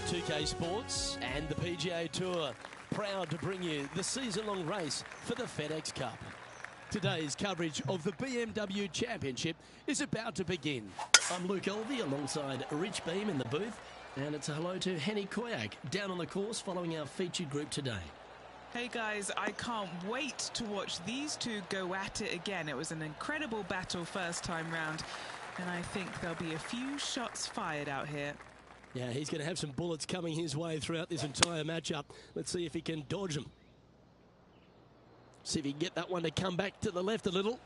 2K Sports and the PGA Tour, proud to bring you the season-long race for the FedEx Cup. Today's coverage of the BMW Championship is about to begin. I'm Luke Elvey alongside Rich Beam in the booth, and it's a hello to Henny Koyak down on the course following our featured group today. Hey guys, I can't wait to watch these two go at it again. It was an incredible battle first time round, and I think there'll be a few shots fired out here. Yeah, he's going to have some bullets coming his way throughout this entire matchup. Let's see if he can dodge them. See if he can get that one to come back to the left a little.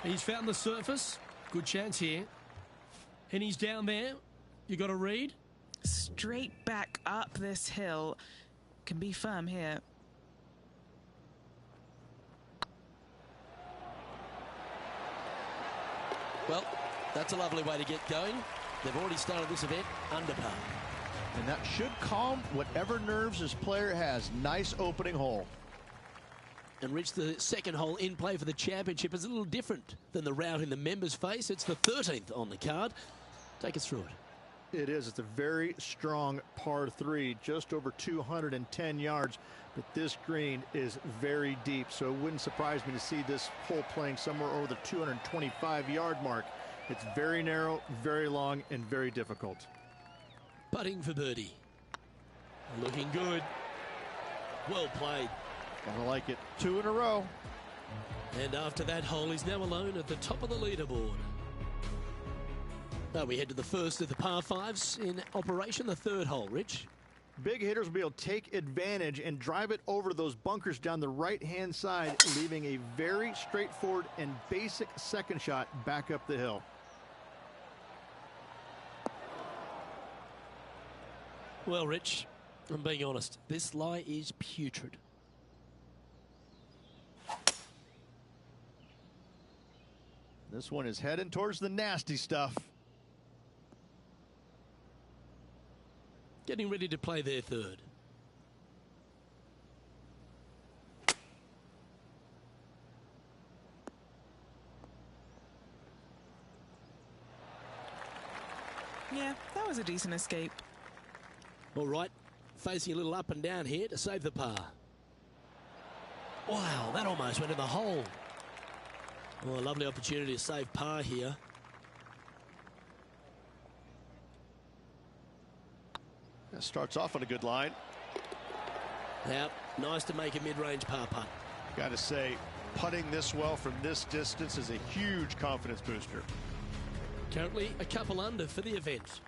He's found the surface. Good chance here. And he's down there. You got to read. Straight back up this hill. Can be firm here. Well, that's a lovely way to get going. They've already started this event under par. And that should calm whatever nerves this player has. Nice opening hole. And Rich, the second hole in play for the championship is a little different than the route in the members' face. It's the 13th on the card. Take us through it. It is. It's a very strong par 3, just over 210 yards. But this green is very deep, so it wouldn't surprise me to see this hole playing somewhere over the 225-yard mark. It's very narrow, very long, and very difficult. Putting for birdie. Looking good. Well played. Gotta like it. 2 in a row. And after that hole, he's now alone at the top of the leaderboard. Now we head to the first of the par 5s in operation, the third hole, Rich. Big hitters will be able to take advantage and drive it over those bunkers down the right-hand side, leaving a very straightforward and basic second shot back up the hill. Well, Rich, I'm being honest. This lie is putrid. This one is heading towards the nasty stuff. Getting ready to play their third. Yeah, that was a decent escape. All right, facing a little up and down here to save the par. Wow, that almost went in the hole. Oh, a lovely opportunity to save par here. That starts off on a good line. Now, nice to make a mid-range par putt. Got to say, putting this well from this distance is a huge confidence booster. Currently a couple under for the event.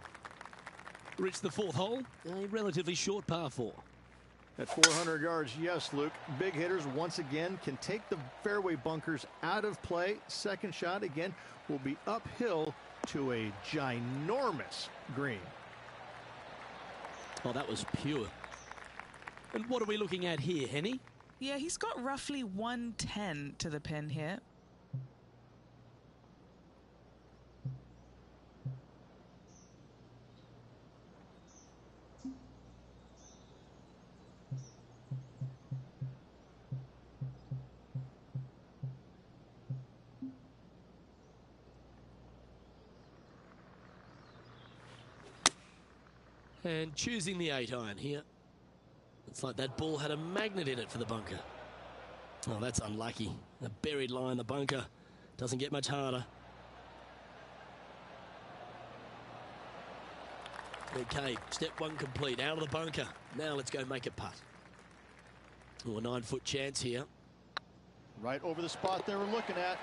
Reached the fourth hole, a relatively short par 4. At 400 yards, yes, Luke. Big hitters once again can take the fairway bunkers out of play. Second shot again will be uphill to a ginormous green. Oh, that was pure. And what are we looking at here, Henny? Yeah, he's got roughly 110 to the pin here. And choosing the 8-iron here. It's like that ball had a magnet in it for the bunker. Oh, that's unlucky. A buried lie in the bunker. Doesn't get much harder. Okay, step 1 complete. Out of the bunker. Now let's go make a putt. Oh, a 9-foot chance here. Right over the spot they were looking at.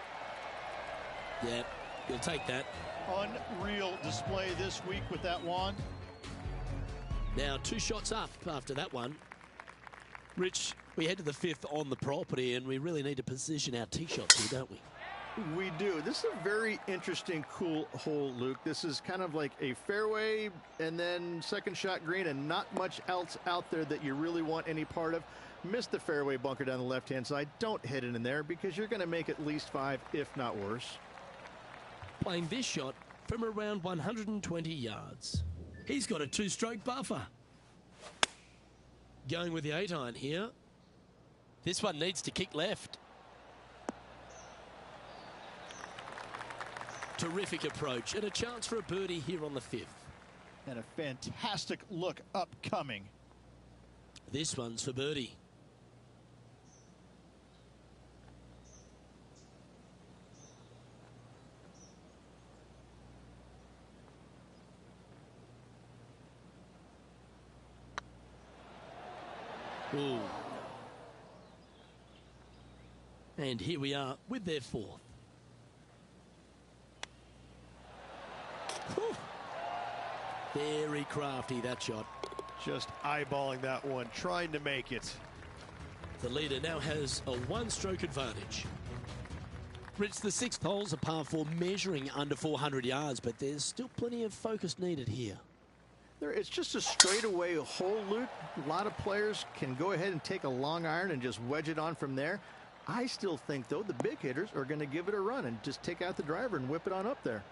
Yeah, you'll take that. Unreal display this week with that wand. Now 2 shots up after that one. Rich, we head to the 5th on the property, and we really need to position our tee shots here, don't we? We do. This is a very interesting, cool hole, Luke. This is kind of like a fairway and then second shot green and not much else out there that you really want any part of. Miss the fairway bunker down the left-hand side. Don't hit it in there because you're going to make at least 5, if not worse. Playing this shot from around 120 yards. He's got a 2-stroke buffer. Going with the 8-iron here. This one needs to kick left. Terrific approach and a chance for a birdie here on the 5th. And a fantastic look upcoming. This one's for birdie. Ooh. And here we are with their 4th. Whew. Very crafty, that shot. Just eyeballing that one, trying to make it. The leader now has a 1-stroke advantage. Rich, the 6th hole's a par 4 measuring under 400 yards, but there's still plenty of focus needed here. It's just a straightaway hole, Luke. A lot of players can go ahead and take a long iron and just wedge it on from there. I still think, though, the big hitters are going to give it a run and just take out the driver and whip it on up there.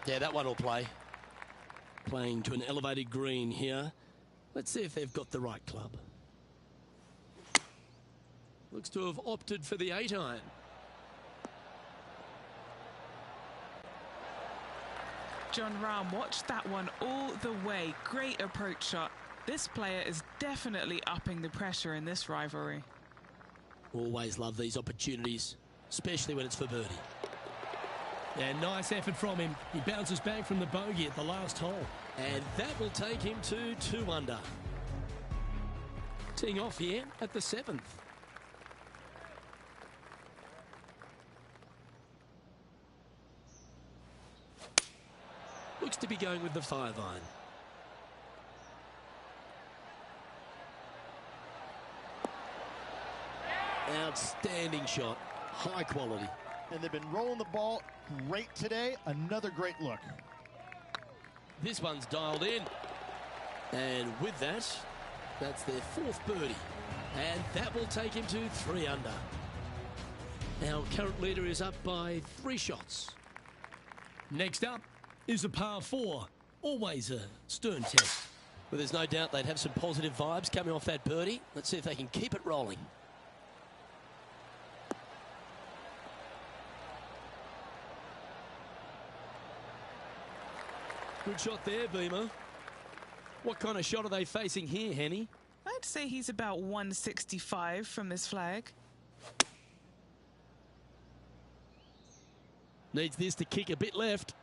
Yeah, that one will play. Playing to an elevated green here. Let's see if they've got the right club. Looks to have opted for the 8-iron. John Rahm watched that one all the way. Great approach shot. This player is definitely upping the pressure in this rivalry. Always love these opportunities, especially when it's for birdie. Yeah, nice effort from him. He bounces back from the bogey at the last hole. And that will take him to 2 under. Teeing off here at the 7th. Looks to be going with the 5-iron. Outstanding shot. High quality. And they've been rolling the ball great today. Another great look. This one's dialed in. And with that, that's their 4th birdie. And that will take him to 3 under. Our current leader is up by 3 shots. Next up is a par 4. Always a stern test. Well, there's no doubt they'd have some positive vibes coming off that birdie. Let's see if they can keep it rolling. Good shot there, Beamer. What kind of shot are they facing here, Henny? I'd say he's about 165 from this flag. Needs this to kick a bit left.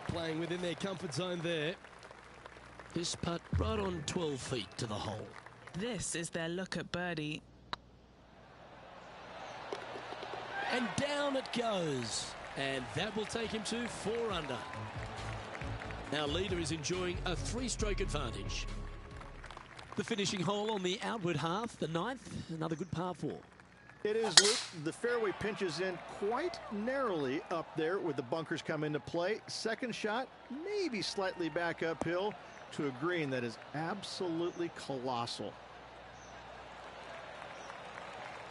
Playing within their comfort zone there. This putt right on 12 feet to the hole. This is their look at birdie. And down it goes. And that will take him to 4 under. Our leader is enjoying a 3-stroke advantage. The finishing hole on the outward half, the 9th, another good par 4. It is, Luke. The fairway pinches in quite narrowly up there with the bunkers come into play. Second shot, maybe slightly back uphill to a green that is absolutely colossal.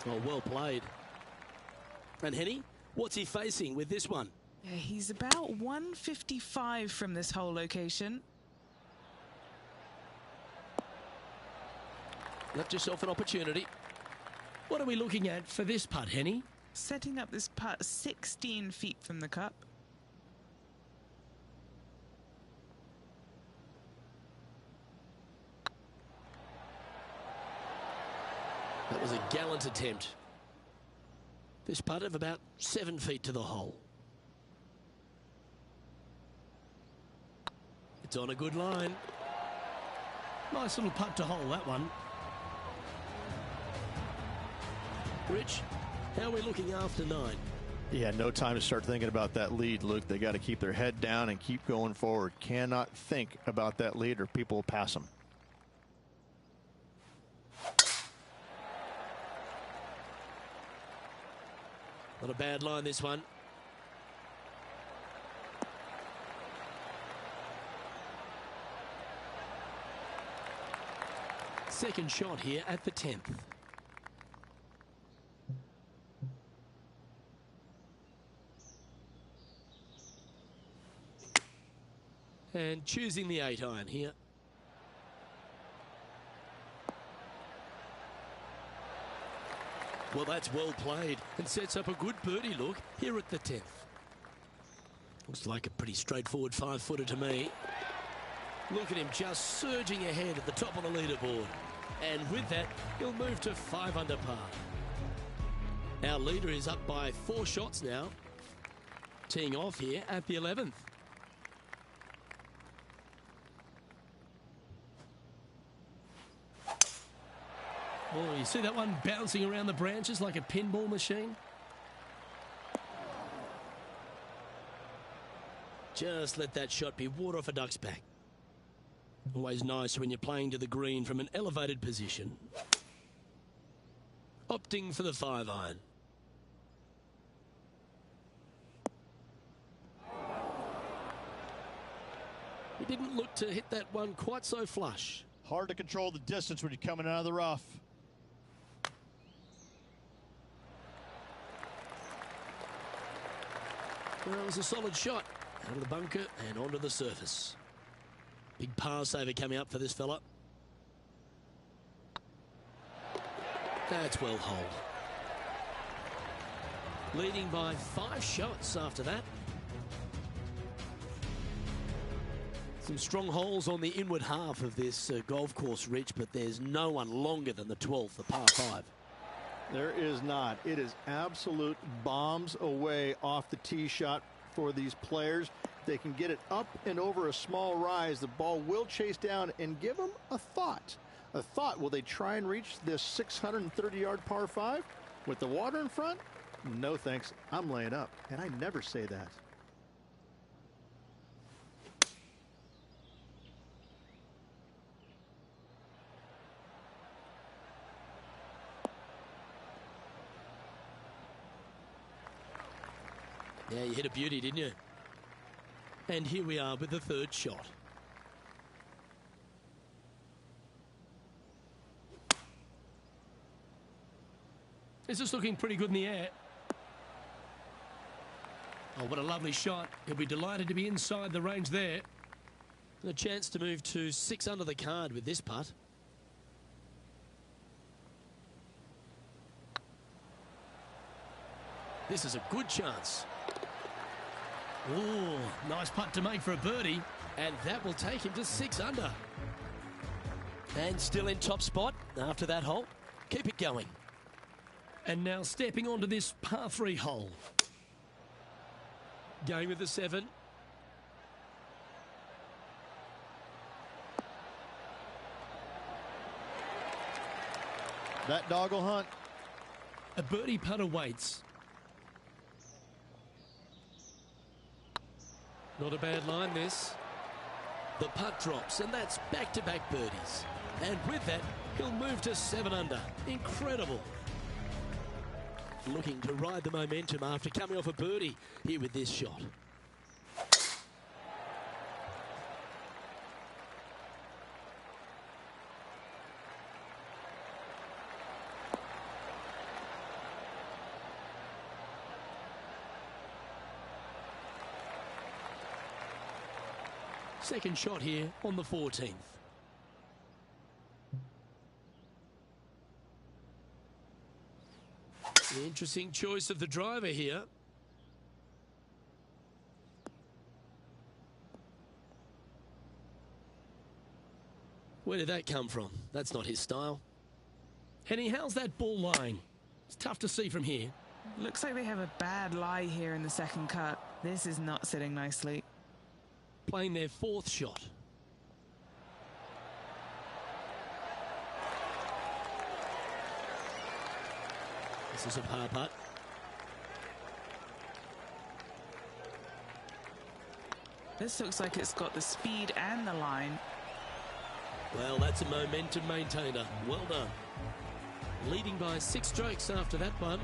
Oh, well played. And Henny, what's he facing with this one? Yeah, he's about 155 from this hole location. Left yourself an opportunity. What are we looking at for this putt, Henny? Setting up this putt 16 feet from the cup. That was a gallant attempt. This putt of about 7 feet to the hole. It's on a good line. Nice little putt to hole, that one. Rich, how are we looking after 9? Yeah, no time to start thinking about that lead, Luke. They got to keep their head down and keep going forward. Cannot think about that lead or people will pass them. Not a bad line, this one. Second shot here at the 10th. And choosing the 8-iron here. Well, that's well played and sets up a good birdie look here at the 10th. Looks like a pretty straightforward 5-footer to me. Look at him just surging ahead at the top of the leaderboard. And with that, he'll move to 5 under par. Our leader is up by 4 shots now. Teeing off here at the 11th. Oh, you see that one bouncing around the branches like a pinball machine? Just let that shot be water off a duck's back. Always nice when you're playing to the green from an elevated position. Opting for the 5-iron. He didn't look to hit that one quite so flush. Hard to control the distance when you're coming out of the rough. Well, it was a solid shot. Out of the bunker and onto the surface. Big par saver coming up for this fella. That's well holed. Leading by 5 shots after that. Some strong holes on the inward half of this golf course, Rich, but there's no one longer than the 12th, the par 5. There is not. It is absolute bombs away off the tee shot for these players. They can get it up and over a small rise. The ball will chase down and give them a thought. A thought, will they try and reach this 630-yard par 5 with the water in front? No thanks. I'm laying up, and I never say that. Yeah, you hit a beauty, didn't you? And here we are with the 3rd shot. This is looking pretty good in the air. Oh, what a lovely shot. He'll be delighted to be inside the range there. And a chance to move to 6 under the card with this putt. This is a good chance. Oh, nice putt to make for a birdie. And that will take him to 6 under. And still in top spot after that hole. Keep it going. And now stepping onto this par 3 hole. Going with the 7. That dog will hunt. A birdie putt awaits. Not a bad line, this. The putt drops, and that's back-to-back birdies. And with that, he'll move to 7 under. Incredible. Looking to ride the momentum after coming off a birdie here with this shot. Second shot here on the 14th. Interesting choice of the driver here. Where did that come from? That's not his style. Henny, how's that ball lying? It's tough to see from here. Looks like they have a bad lie here in the second cut. This is not sitting nicely. Playing their 4th shot. This is a par putt. This looks like it's got the speed and the line. Well, that's a momentum maintainer. Well done. Leading by 6 strokes after that one.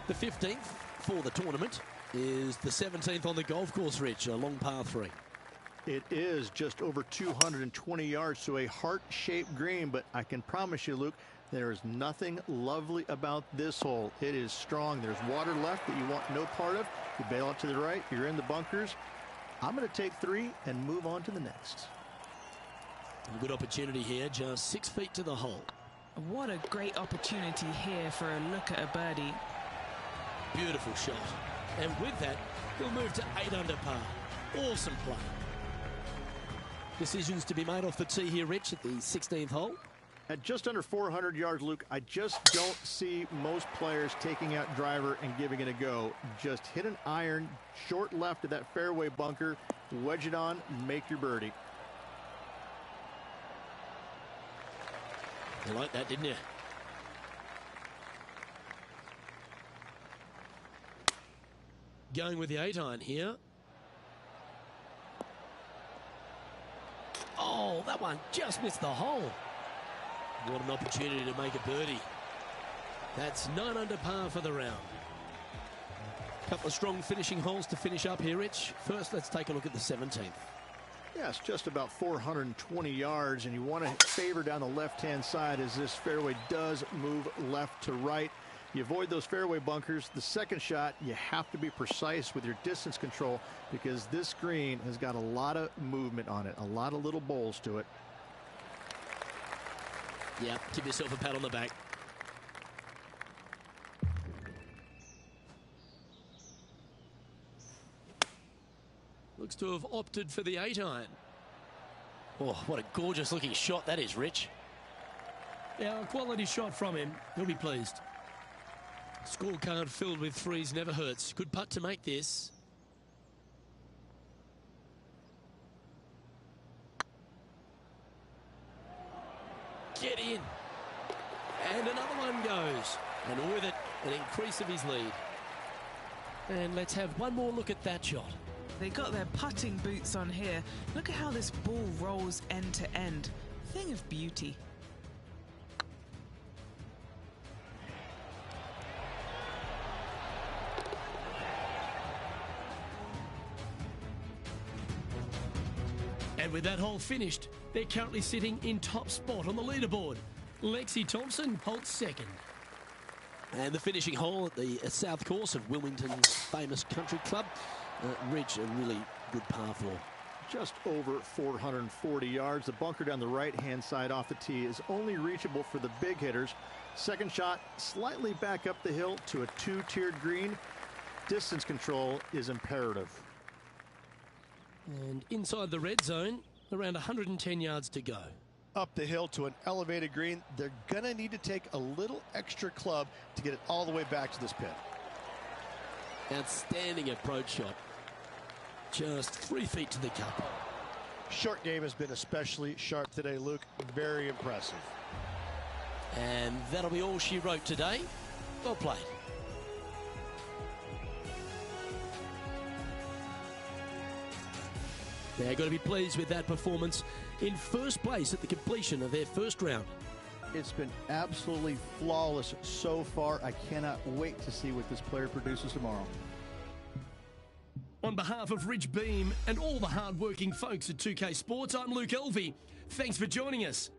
The 15th for the tournament is the 17th on the golf course, Rich, a long par 3. It is just over 220 yards to a heart-shaped green, but I can promise you, Luke, there is nothing lovely about this hole. It is strong. There's water left that you want no part of. You bail out to the right, you're in the bunkers. I'm going to take 3 and move on to the next. A good opportunity here, just 6 feet to the hole. What a great opportunity here for a look at a birdie. Beautiful shot. And with that, he'll move to 8 under par. Awesome play. Decisions to be made off the tee here, Rich, at the 16th hole. At just under 400 yards, Luke, I just don't see most players taking out driver and giving it a go. Just hit an iron, short left of that fairway bunker, wedge it on, make your birdie. You liked that, didn't you? Going with the 8-iron here. Oh, that one just missed the hole. What an opportunity to make a birdie. That's 9 under par for the round. Couple of strong finishing holes to finish up here, Rich. First, let's take a look at the 17th. Yeah, it's just about 420 yards, and you want to favor down the left-hand side as this fairway does move left to right. You avoid those fairway bunkers. The second shot, you have to be precise with your distance control because this green has got a lot of movement on it, a lot of little bowls to it. Yeah, give yourself a pat on the back. Looks to have opted for the 8-iron. Oh, what a gorgeous looking shot that is, Rich. Yeah, a quality shot from him. He'll be pleased. Scorecard filled with threes never hurts. Good putt to make this. Get in. And another one goes. And with it, an increase of his lead. And let's have one more look at that shot. They got their putting boots on here. Look at how this ball rolls end to end. Thing of beauty. And with that hole finished, they're currently sitting in top spot on the leaderboard. Lexi Thompson holds second. And the finishing hole at the south course of Wilmington's famous country club. Rich, a really good par 4. Just over 440 yards. The bunker down the right-hand side off the tee is only reachable for the big hitters. Second shot, slightly back up the hill to a 2-tiered green. Distance control is imperative. And inside the red zone, around 110 yards to go. Up the hill to an elevated green. They're going to need to take a little extra club to get it all the way back to this pin. Outstanding approach shot. Just 3 feet to the cup. Short game has been especially sharp today, Luke. Very impressive. And that'll be all she wrote today. Well played. They're going to be pleased with that performance in first place at the completion of their first round. It's been absolutely flawless so far. I cannot wait to see what this player produces tomorrow. On behalf of Rich Beam and all the hard-working folks at 2K Sports, I'm Luke Elvey. Thanks for joining us.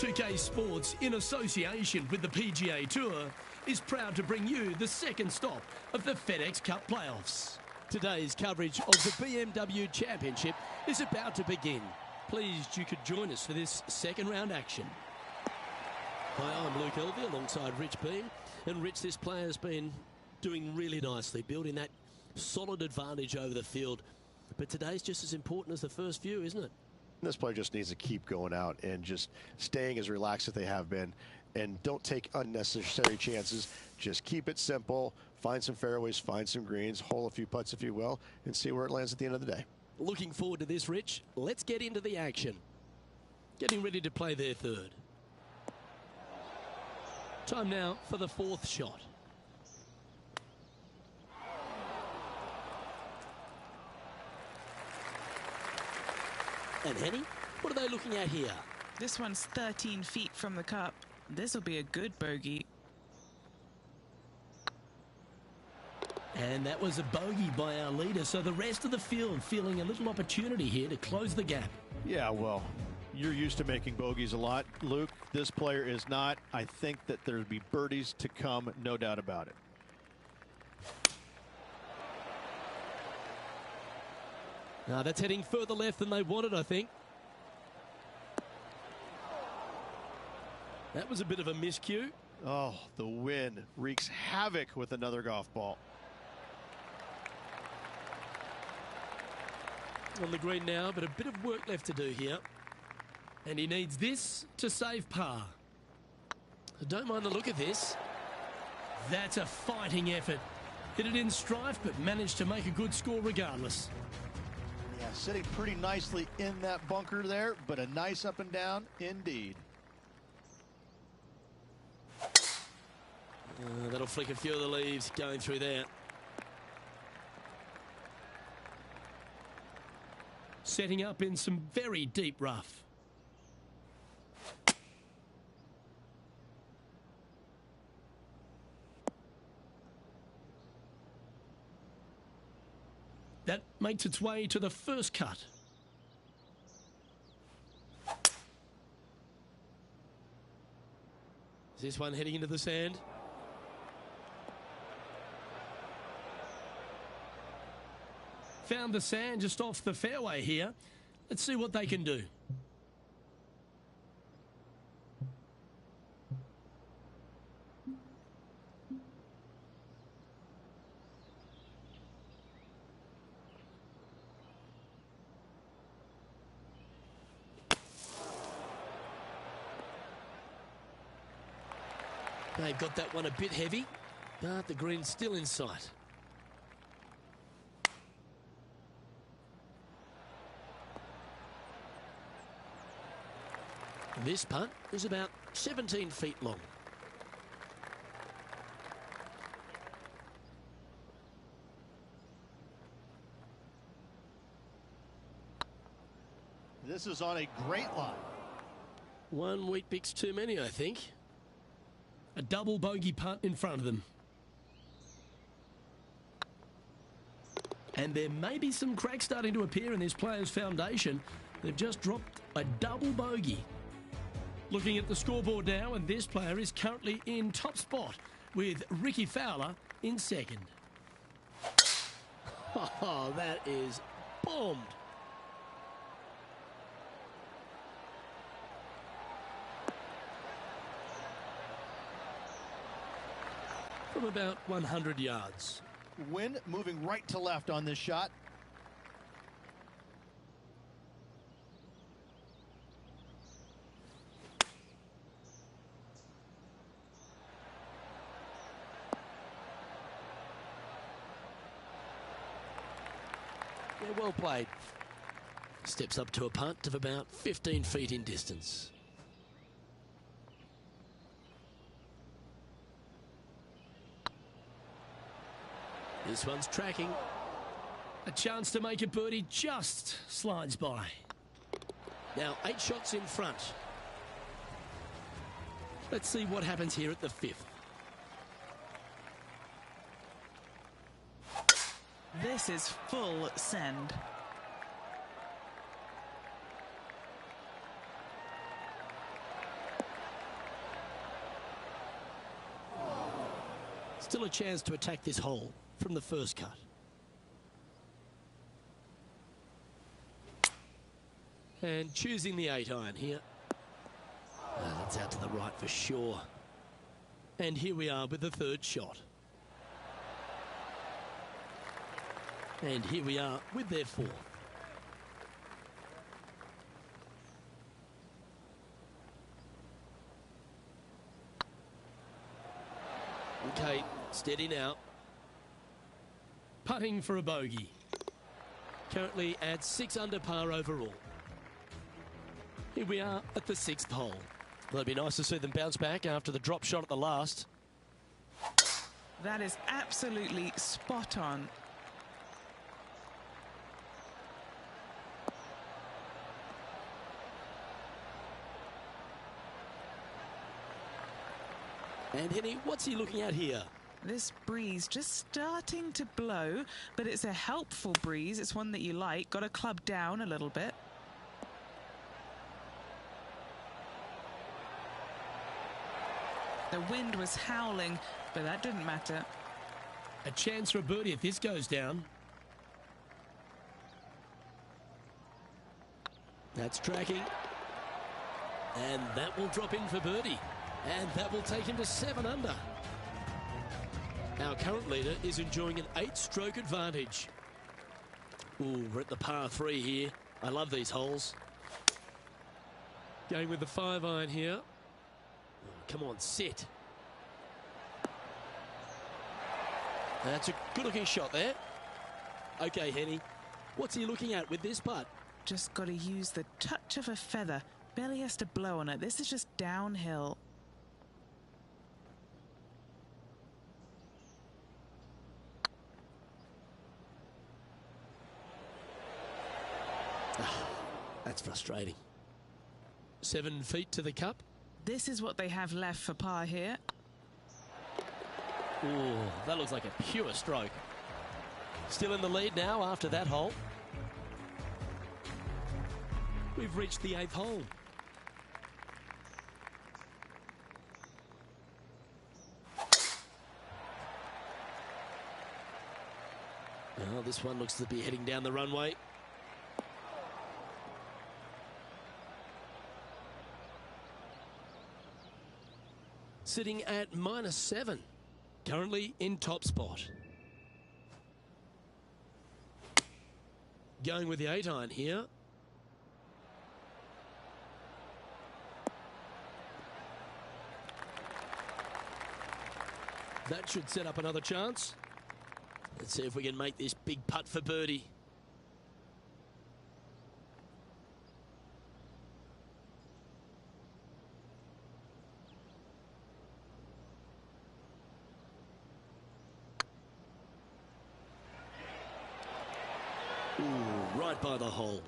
2K Sports, in association with the PGA Tour, is proud to bring you the second stop of the FedEx Cup playoffs. Today's coverage of the BMW Championship is about to begin. Pleased you could join us for this second round action. Hi, I'm Luke Elvey alongside Rich Beam. And Rich, this player's been doing really nicely, building that solid advantage over the field. But today's just as important as the first few, isn't it? This player just needs to keep going out and just staying as relaxed as they have been, and don't take unnecessary chances. Just keep it simple, find some fairways, find some greens, hole a few putts if you will, and see where it lands at the end of the day. Looking forward to this, Rich. Let's get into the action. Getting ready to play their third. Time now for the fourth shot. And Henny, what are they looking at here? This one's 13 feet from the cup. This will be a good bogey. And that was a bogey by our leader, so the rest of the field feeling a little opportunity here to close the gap. Yeah, well, you're used to making bogeys a lot, Luke. This player is not. I think that there'll be birdies to come, no doubt about it. Now that's heading further left than they wanted, I think. That was a bit of a miscue. Oh, the wind wreaks havoc with another golf ball. On the green now, but a bit of work left to do here. And he needs this to save par. I don't mind the look of this. That's a fighting effort. Hit it in strife, but managed to make a good score regardless. Yeah, sitting pretty nicely in that bunker there, but a nice up and down indeed. That'll flick a few of the leaves going through there. Setting up in some very deep rough. That makes its way to the first cut. Is this one heading into the sand? Found the sand just off the fairway here. Let's see what they can do. They've got that one a bit heavy, but the green's still in sight. This putt is about 17 feet long. This is on a great line. One wheat bix too many, I think. A double bogey putt in front of them. And there may be some cracks starting to appear in this player's foundation. They've just dropped a double bogey. Looking at the scoreboard now, and this player is currently in top spot with Ricky Fowler in second. Oh, that is bombed. From about 100 yards. Wind moving right to left on this shot. Yeah, well played. Steps up to a putt of about 15 feet in distance. This one's tracking. A chance to make a birdie just slides by. Now 8 shots in front. Let's see what happens here at the 5th. This is full send. Still a chance to attack this hole from the first cut. And choosing the 8-iron here. That's out to the right for sure. And here we are with the third shot. And here we are with their fourth. Okay, steady now. Putting for a bogey. Currently at 6 under par overall. Here we are at the 6th hole. Well, it'd be nice to see them bounce back after the drop shot at the last. That is absolutely spot on. And Henny, what's he looking at here? This breeze just starting to blow, but it's a helpful breeze. It's one that you like. Got to club down a little bit. The wind was howling, but that didn't matter. A chance for a birdie if this goes down. That's tracking. And that will drop in for birdie. And that will take him to 7 under. Our current leader is enjoying an 8-stroke advantage. Ooh, we're at the par 3 here. I love these holes. Going with the 5-iron here. Come on, sit. That's a good-looking shot there. Okay, Henny, what's he looking at with this putt? Just got to use the touch of a feather. Barely has to blow on it. This is just downhill. That's frustrating. 7 feet to the cup. This is what they have left for par here. Ooh, that looks like a pure stroke. Still in the lead now after that hole. We've reached the 8th hole. Oh, this one looks to be heading down the runway. Sitting at -7. Currently in top spot. Going with the 8-iron here. That should set up another chance. Let's see if we can make this big putt for birdie. Ooh, right by the hole.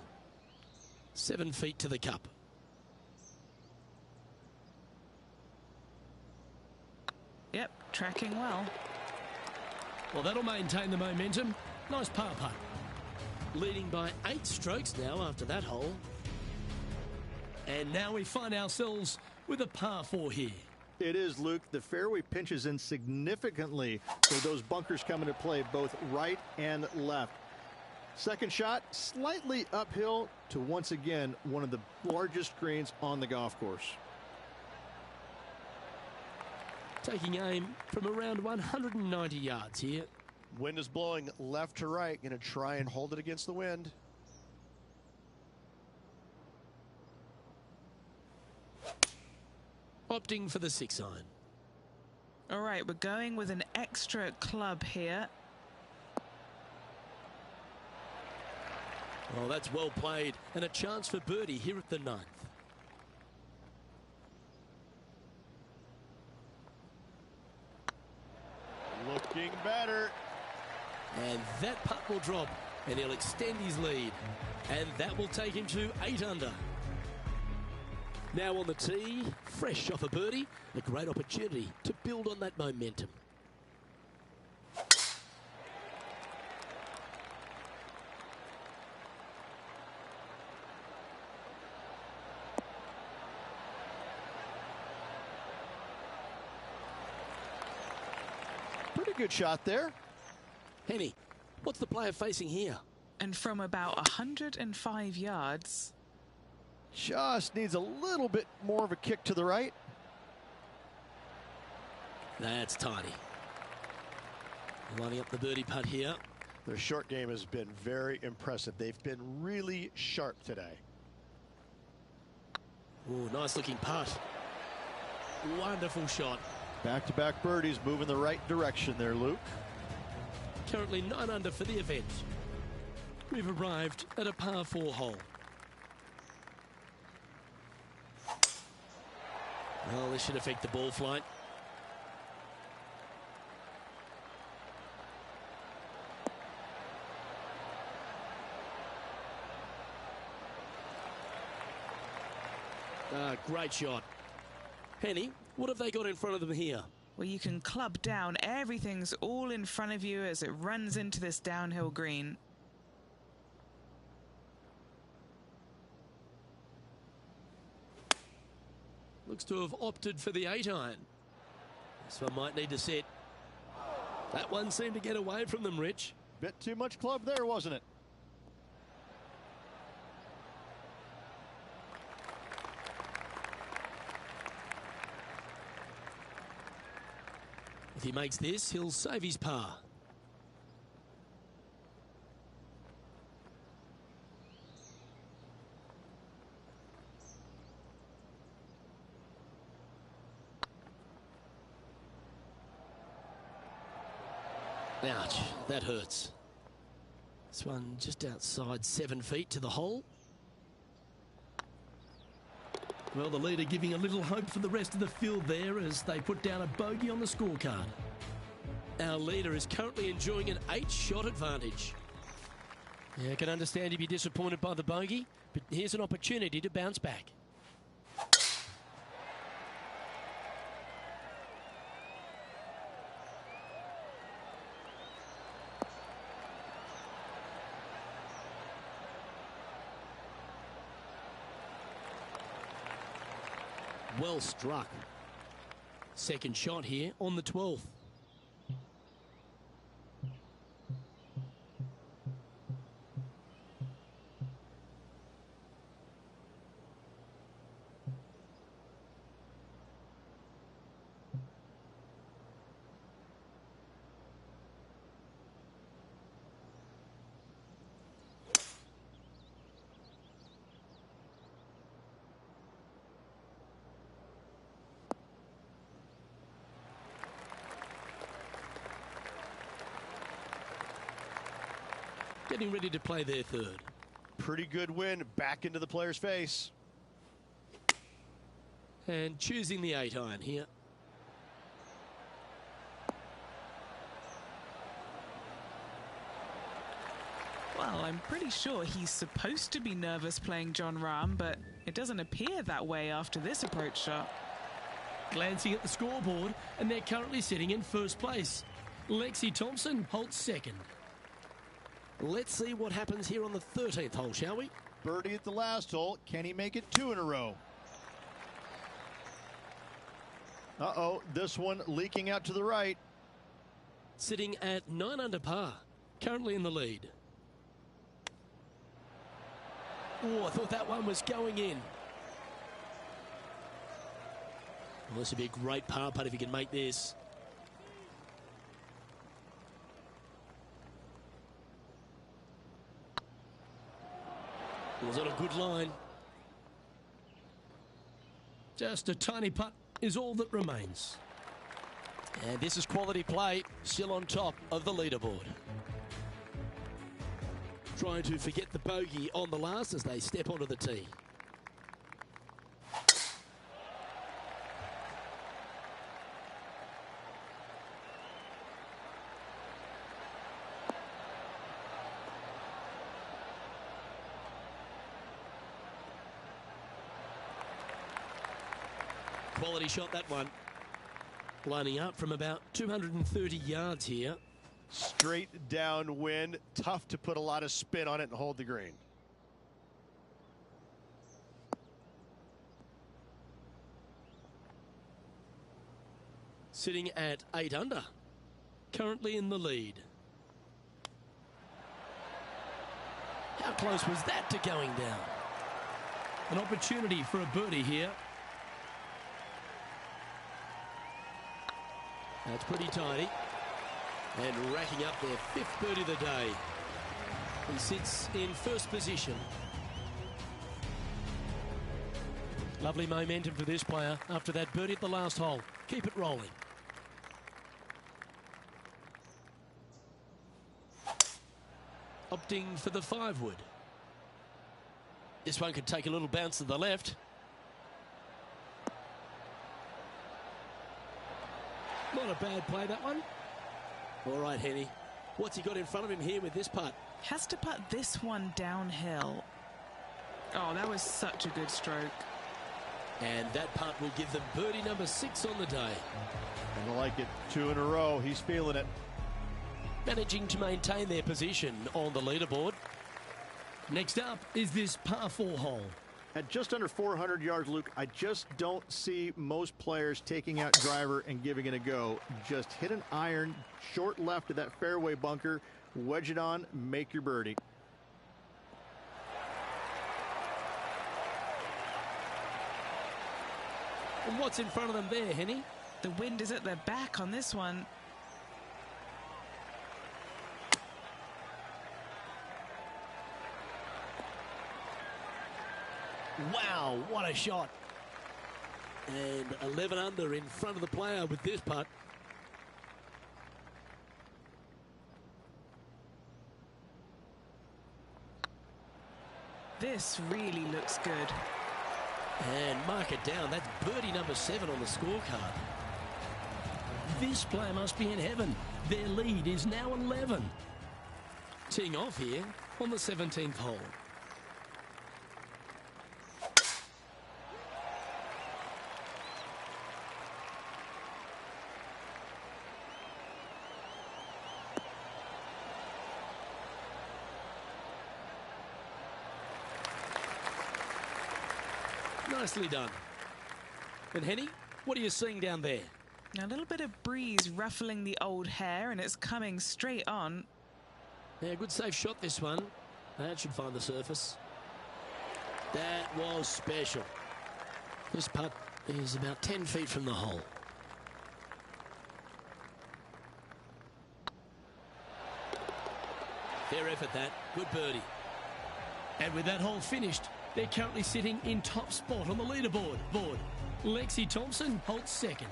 7 feet to the cup. Yep, tracking well. Well, that'll maintain the momentum. Nice par putt. Leading by 8 strokes now after that hole. And now we find ourselves with a par 4 here. It is, Luke. The fairway pinches in significantly with those bunkers coming to play both right and left. Second shot, slightly uphill to once again one of the largest greens on the golf course. Taking aim from around 190 yards here. Wind is blowing left to right. Going to try and hold it against the wind. Opting for the 6-iron. All right, we're going with an extra club here. Oh, that's well played. And a chance for birdie here at the 9th. Looking better. And that putt will drop. And he'll extend his lead. And that will take him to 8 under. Now on the tee, fresh off a birdie. A great opportunity to build on that momentum. Pretty good shot there. Henny, what's the player facing here? And from about 105 yards. Just needs a little bit more of a kick to the right. That's tiny. Lining up the birdie putt here. Their short game has been very impressive. They've been really sharp today. Ooh, nice looking putt. Wonderful shot. Back-to-back birdies moving the right direction there, Luke. Currently 9 under for the event. We've arrived at a par 4 hole. Well, this should affect the ball flight. Great shot. Henny, what have they got in front of them here? Well, you can club down. Everything's all in front of you as it runs into this downhill green. Looks to have opted for the 8-iron. This one might need to set. That one seemed to get away from them, Rich. Bit too much club there, wasn't it? If he makes this, he'll save his par. Ouch, that hurts. This one just outside 7 feet to the hole. Well, the leader giving a little hope for the rest of the field there as they put down a bogey on the scorecard. Our leader is currently enjoying an 8-shot advantage. Yeah, I can understand he'd be disappointed by the bogey, but here's an opportunity to bounce back. Well struck. Second shot here on the 12th. Getting ready to play their third. Pretty good win back into the player's face. And choosing the 8-iron here. Well, I'm pretty sure he's supposed to be nervous playing Jon Rahm, but it doesn't appear that way after this approach shot. Glancing at the scoreboard, and they're currently sitting in first place. Lexi Thompson holds second. Let's see what happens here on the 13th hole, shall we? Birdie at the last hole. Can he make it 2 in a row? Uh-oh, this one leaking out to the right. Sitting at 9 under par, currently in the lead. Oh, I thought that one was going in. Well, this would be a great par putt if he can make this. Was on a good line. Just a tiny putt is all that remains. And this is quality play, still on top of the leaderboard. Trying to forget the bogey on the last as they step onto the tee. Quality shot, that one. Lining up from about 230 yards here. Straight downwind. Tough to put a lot of spin on it and hold the green. Sitting at 8 under. currently in the lead. How close was that to going down? An opportunity for a birdie here. That's pretty tidy. And racking up their 5th birdie of the day. He sits in first position. Lovely momentum for this player after that birdie at the last hole. Keep it rolling. Opting for the 5-wood. This one could take a little bounce to the left. Not a bad play, that one. All right, Henny. What's he got in front of him here with this putt? Has to putt this one downhill. Oh, that was such a good stroke. And that putt will give them birdie number 6 on the day. And I like it. 2 in a row. He's feeling it. Managing to maintain their position on the leaderboard. Next up is this par 4 hole. At just under 400 yards, Luke, I just don't see most players taking out driver and giving it a go. Just hit an iron, short left of that fairway bunker, wedge it on, make your birdie. And what's in front of them there, Henny? The wind is at their back on this one. Wow, what a shot. And 11 under in front of the player with this putt. This really looks good. And mark it down. That's birdie number 7 on the scorecard. This player must be in heaven. Their lead is now 11. Teeing off here on the 17th hole. Nicely done. And Henny, what are you seeing down there? Now, a little bit of breeze ruffling the old hair, and it's coming straight on. Yeah, good safe shot, this one. That should find the surface. That was special. This putt is about 10 feet from the hole. Fair effort, that. Good birdie. And with that hole finished, they're currently sitting in top spot on the leaderboard. Lexi Thompson holds second.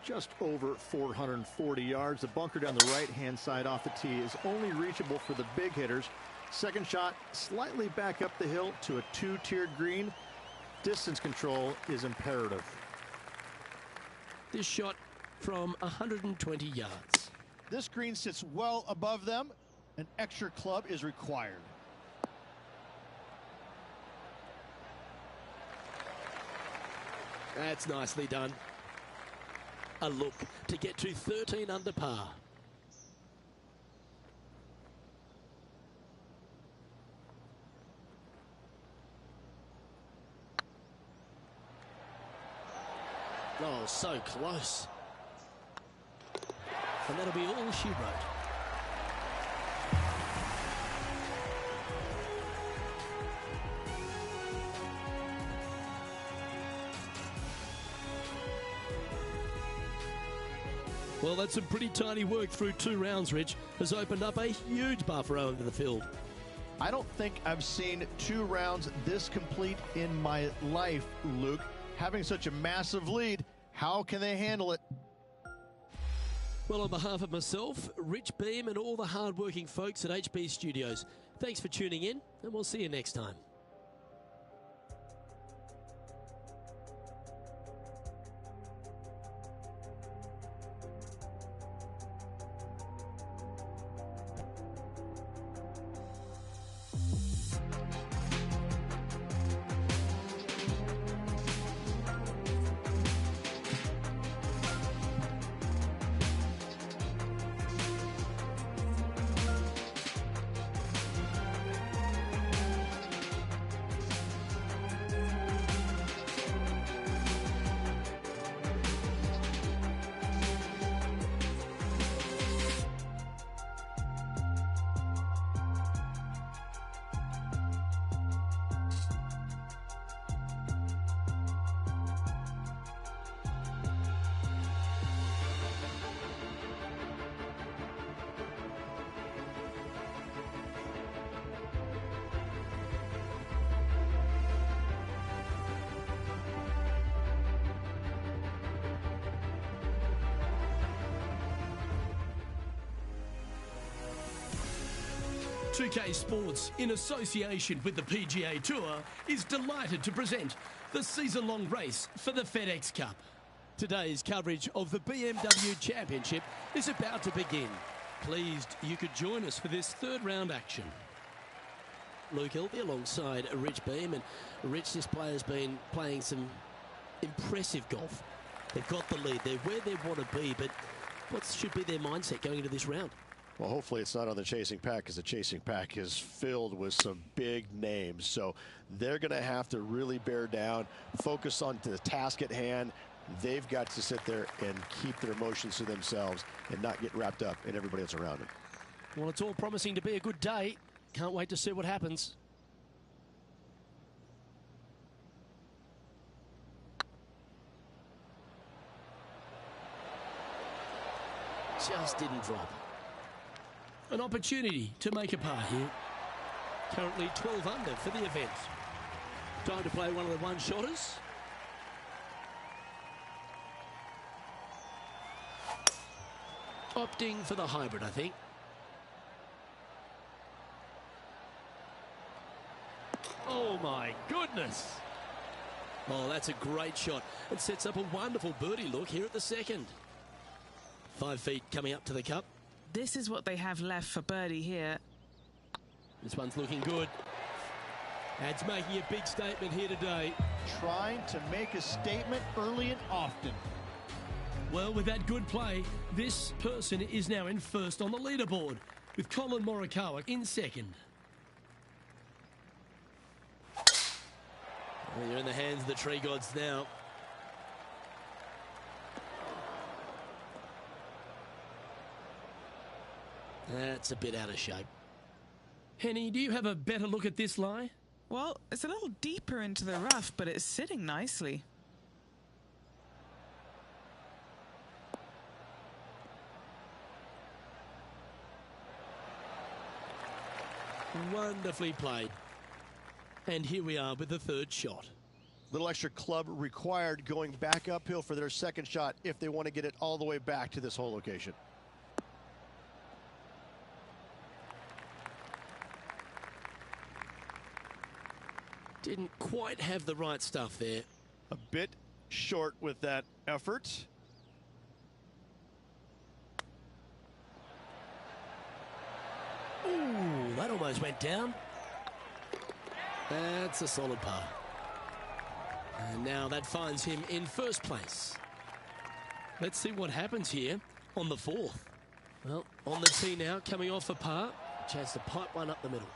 Just over 440 yards. The bunker down the right-hand side off the tee is only reachable for the big hitters. Second shot slightly back up the hill to a 2-tiered green. Distance control is imperative. This shot from 120 yards. This green sits well above them. An extra club is required. That's nicely done. A look to get to 13 under par. Oh, so close. And that'll be all she wrote. Well, that's some pretty tiny work through 2 rounds, Rich. Has opened up a huge buffer into the field. I don't think I've seen 2 rounds this complete in my life, Luke. Having such a massive lead, how can they handle it? Well, on behalf of myself, Rich Beam, and all the hard-working folks at HB Studios, thanks for tuning in, and we'll see you next time. 2K Sports, in association with the PGA Tour, is delighted to present the season-long race for the FedEx Cup. Today's coverage of the BMW Championship is about to begin. Pleased you could join us for this third round action. Luke Hilby alongside Rich Beam, and Rich, this player's been playing some impressive golf. They've got the lead, they're where they want to be, but what should be their mindset going into this round? Well, hopefully it's not on the chasing pack, because the chasing pack is filled with some big names. So they're going to have to really bear down, focus on the task at hand. They've got to sit there and keep their emotions to themselves and not get wrapped up in everybody else around them. Well, it's all promising to be a good day. Can't wait to see what happens. Just didn't drop. An opportunity to make a par here. Currently 12 under for the event. Time to play one of the one-shotters. Opting for the hybrid, I think. Oh my goodness. Oh, that's a great shot. It sets up a wonderful birdie look here at the second. 5 feet coming up to the cup. This is what they have left for birdie here. This one's looking good. Ad's making a big statement here today. Trying to make a statement early and often. Well, with that good play, this person is now in first on the leaderboard, with Colin Morikawa in second. Well, you're in the hands of the tree gods now. That's a bit out of shape. Henny, do you have a better look at this lie? Well, it's a little deeper into the rough, but it's sitting nicely. Wonderfully played. And here we are with the third shot. Little extra club required going back uphill for their second shot if they want to get it all the way back to this hole location. Didn't quite have the right stuff there. A bit short with that effort. Ooh, that almost went down. That's a solid par. And now that finds him in first place. Let's see what happens here on the fourth. Well, on the tee now, coming off a par. Chance to pipe one up the middle.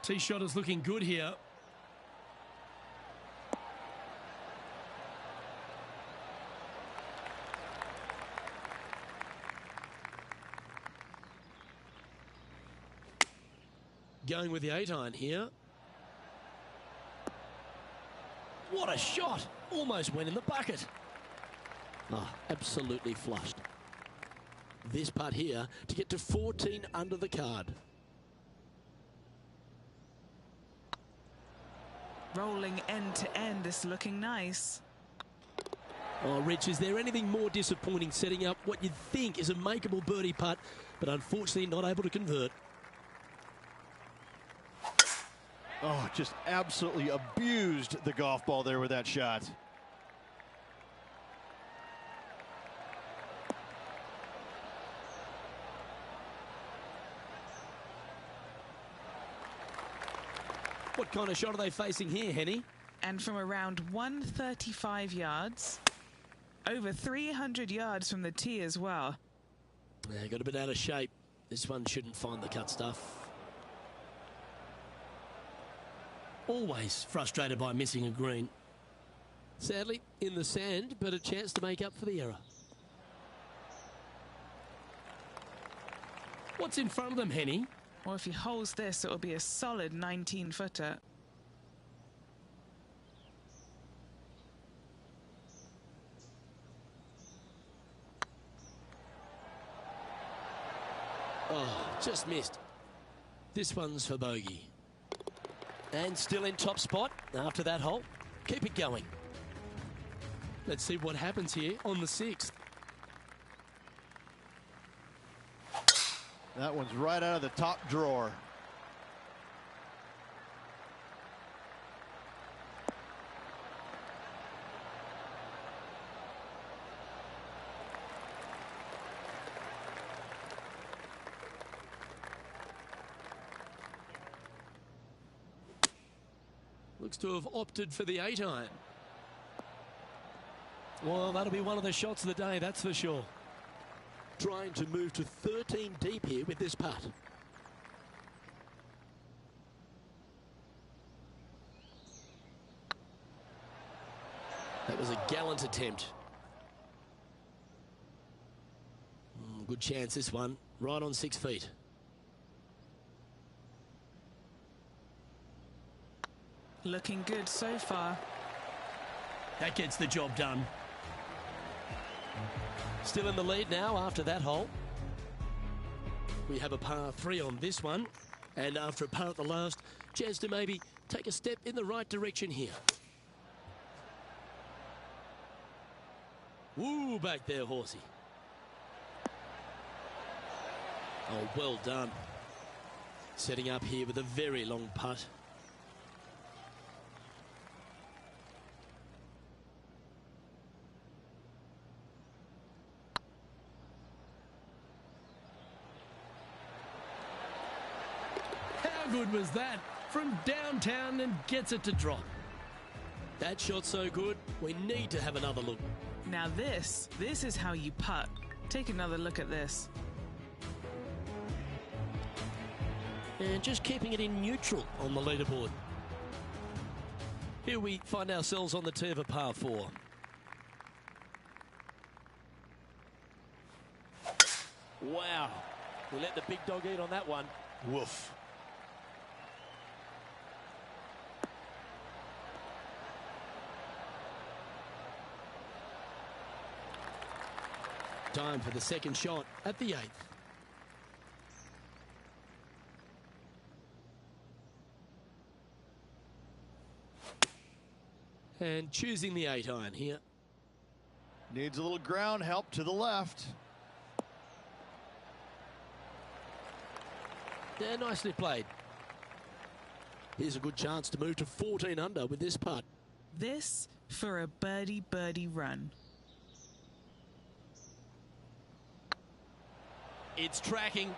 Tee shot is looking good here. Going with the 8-iron here. What a shot! Almost went in the bucket. Oh, absolutely flushed. This putt here to get to 14 under the card. Rolling end to end, this looking nice. Oh, Rich, is there anything more disappointing setting up what you'd think is a makeable birdie putt, but unfortunately not able to convert? Oh, just absolutely abused the golf ball there with that shot. What kind of shot are they facing here, Henny? And from around 135 yards, over 300 yards from the tee as well. Yeah, got a bit out of shape. This one shouldn't find the cut stuff. Always frustrated by missing a green. Sadly, in the sand, but a chance to make up for the error. What's in front of them, Henny? Well, if he holds this, it will be a solid 19-footer. Oh, just missed. This one's for bogey. And still in top spot after that hole. Keep it going. Let's see what happens here on the 6th. That one's right out of the top drawer. Looks to have opted for the 8-iron. Well, that'll be one of the shots of the day, that's for sure. Trying to move to 13 deep here with this putt. That was a gallant attempt. Good chance this one, right on 6 feet. Looking good so far. That gets the job done. Still in the lead now after that hole. We have a par 3 on this one. And after a par at the last, chance to maybe take a step in the right direction here. Woo, back there, horsey. Oh, well done. Setting up here with a very long putt. How good was that? From downtown and gets it to drop. That shot's so good, we need to have another look. Now this is how you putt. Take another look at this. And just keeping it in neutral on the leaderboard. Here we find ourselves on the tee of a par 4. Wow. We let the big dog eat on that one. Woof. Time for the second shot at the 8th. And choosing the 8-iron here. Needs a little ground help to the left. Yeah, nicely played. Here's a good chance to move to 14 under with this putt. This for a birdie run. It's tracking.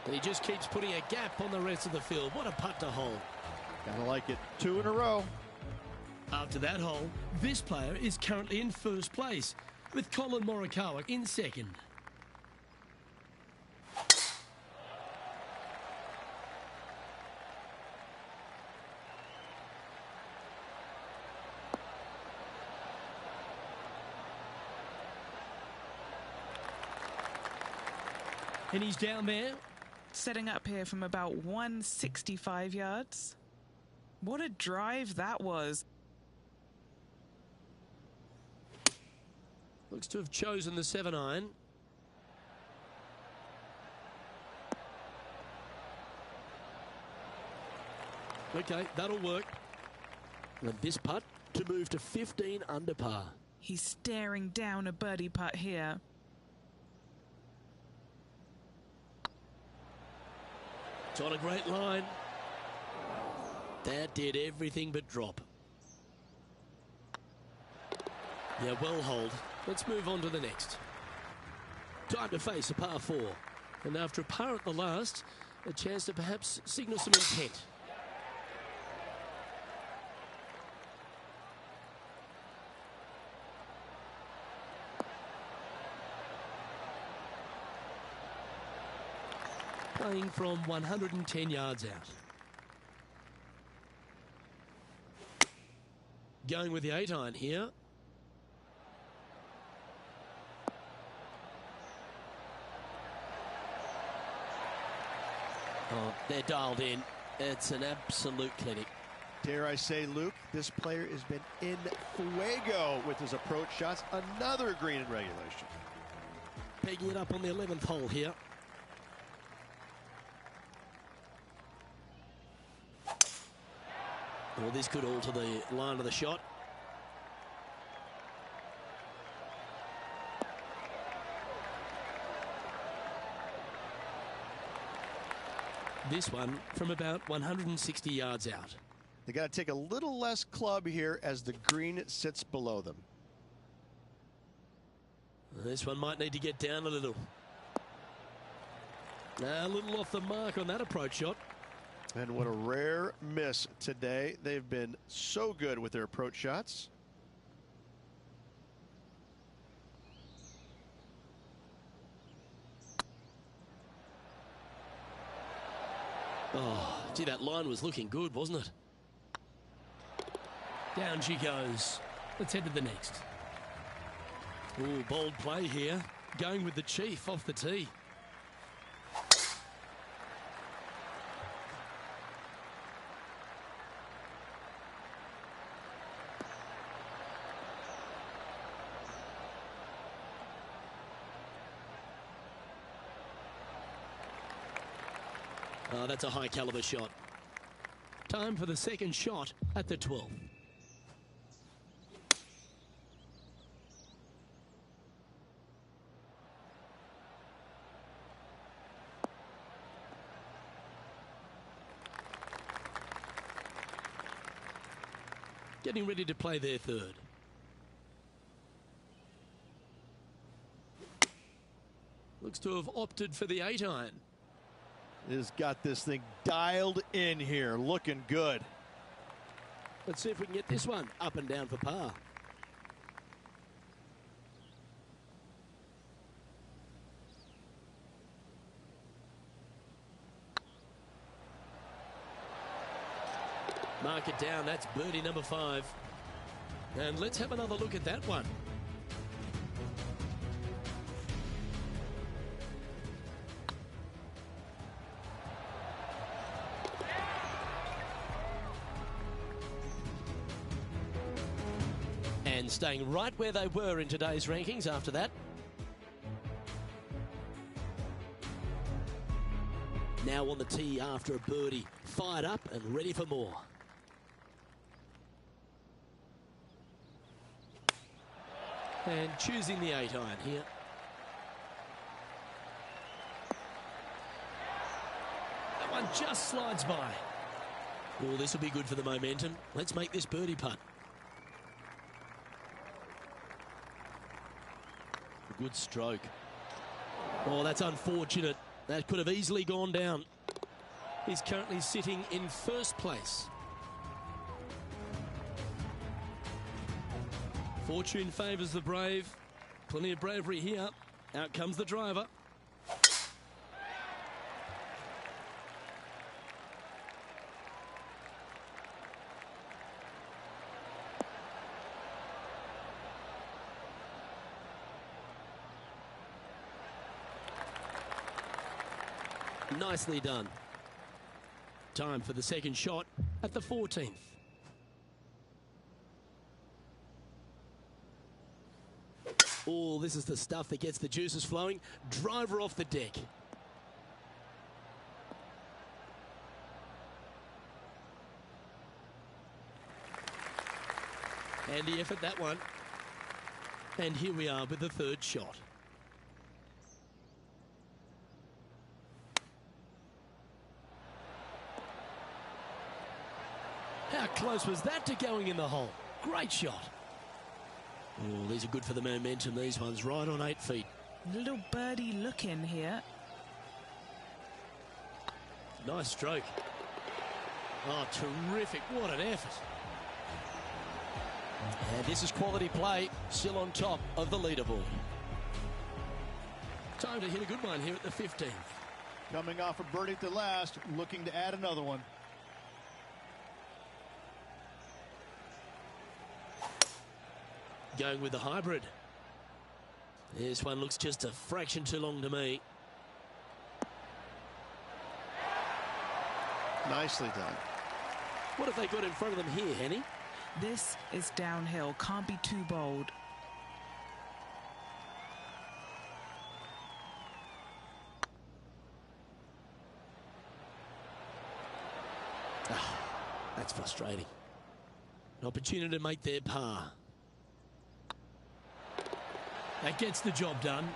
And he just keeps putting a gap on the rest of the field. What a putt to hole. Gotta like it. 2 in a row. After that hole, this player is currently in first place, with Colin Morikawa in second. And he's down there. Setting up here from about 165 yards. What a drive that was. Looks to have chosen the 7-iron. Okay, that'll work. And this putt to move to 15 under par. He's staring down a birdie putt here. It's on a great line. That did everything but drop. Yeah, well holed. Let's move on to the next. Time to face a par 4. And after a par at the last, a chance to perhaps signal some intent. Playing from 110 yards out. Going with the 8-iron here. Oh, they're dialed in. It's an absolute clinic. Dare I say, Luke, this player has been in fuego with his approach shots. Another green in regulation. Pegging it up on the 11th hole here. Well, this could alter the line of the shot. This one from about 160 yards out. They got to take a little less club here as the green sits below them. This one might need to get down a little. A little off the mark on that approach shot. And what a rare miss today. They've been so good with their approach shots. Oh, gee, that line was looking good, wasn't it? Down she goes. Let's head to the next. Ooh, bold play here. Going with the Chief off the tee. Oh, that's a high caliber shot. Time for the second shot at the 12th. Getting ready to play their third. Looks to have opted for the 8-iron. Has got this thing dialed in here, looking good. Let's see if we can get this one up and down for par. Mark it down. That's birdie number 5. And let's have another look at that one. And staying right where they were in today's rankings after that. Now on the tee after a birdie. Fired up and ready for more. And choosing the 8-iron here. That one just slides by. Oh, this will be good for the momentum. Let's make this birdie putt. A good stroke. Oh, that's unfortunate. That could have easily gone down. He's currently sitting in first place. Fortune favours the brave. Plenty of bravery here. Out comes the driver. Nicely done. Time for the second shot at the 14th. Oh, this is the stuff that gets the juices flowing. Driver off the deck. Handy effort, that one. And here we are with the third shot. How close was that to going in the hole? Great shot. Oh, these are good for the momentum. These ones right on 8 feet. Little birdie look in here. Nice stroke. Oh, terrific. What an effort. And this is quality play. Still on top of the leaderboard. Time to hit a good one here at the 15th. Coming off a birdie at the last, looking to add another one. Going with the hybrid. This one looks just a fraction too long to me. Nicely done. What have they got in front of them here, Henny? This is downhill. Can't be too bold. That's frustrating. An opportunity to make their par. That gets the job done.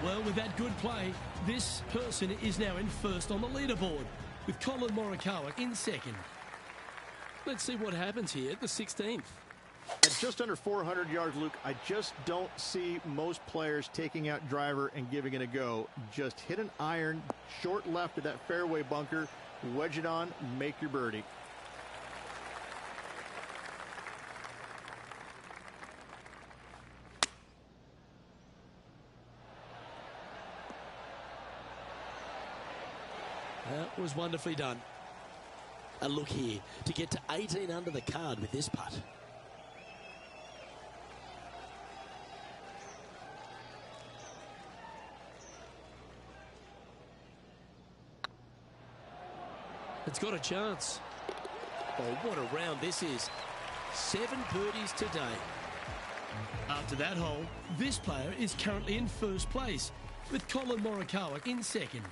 Well, with that good play, this person is now in first on the leaderboard, with Colin Morikawa in second. Let's see what happens here at the 16th. At just under 400 yards, Luke, I just don't see most players taking out driver and giving it a go. Just hit an iron, short left of that fairway bunker, wedge it on, make your birdie. That was wonderfully done. A look here to get to 18 under the card with this putt. It's got a chance. Oh, what a round this is. 7 birdies today. After that hole, this player is currently in first place, with Colin Morikawa in second.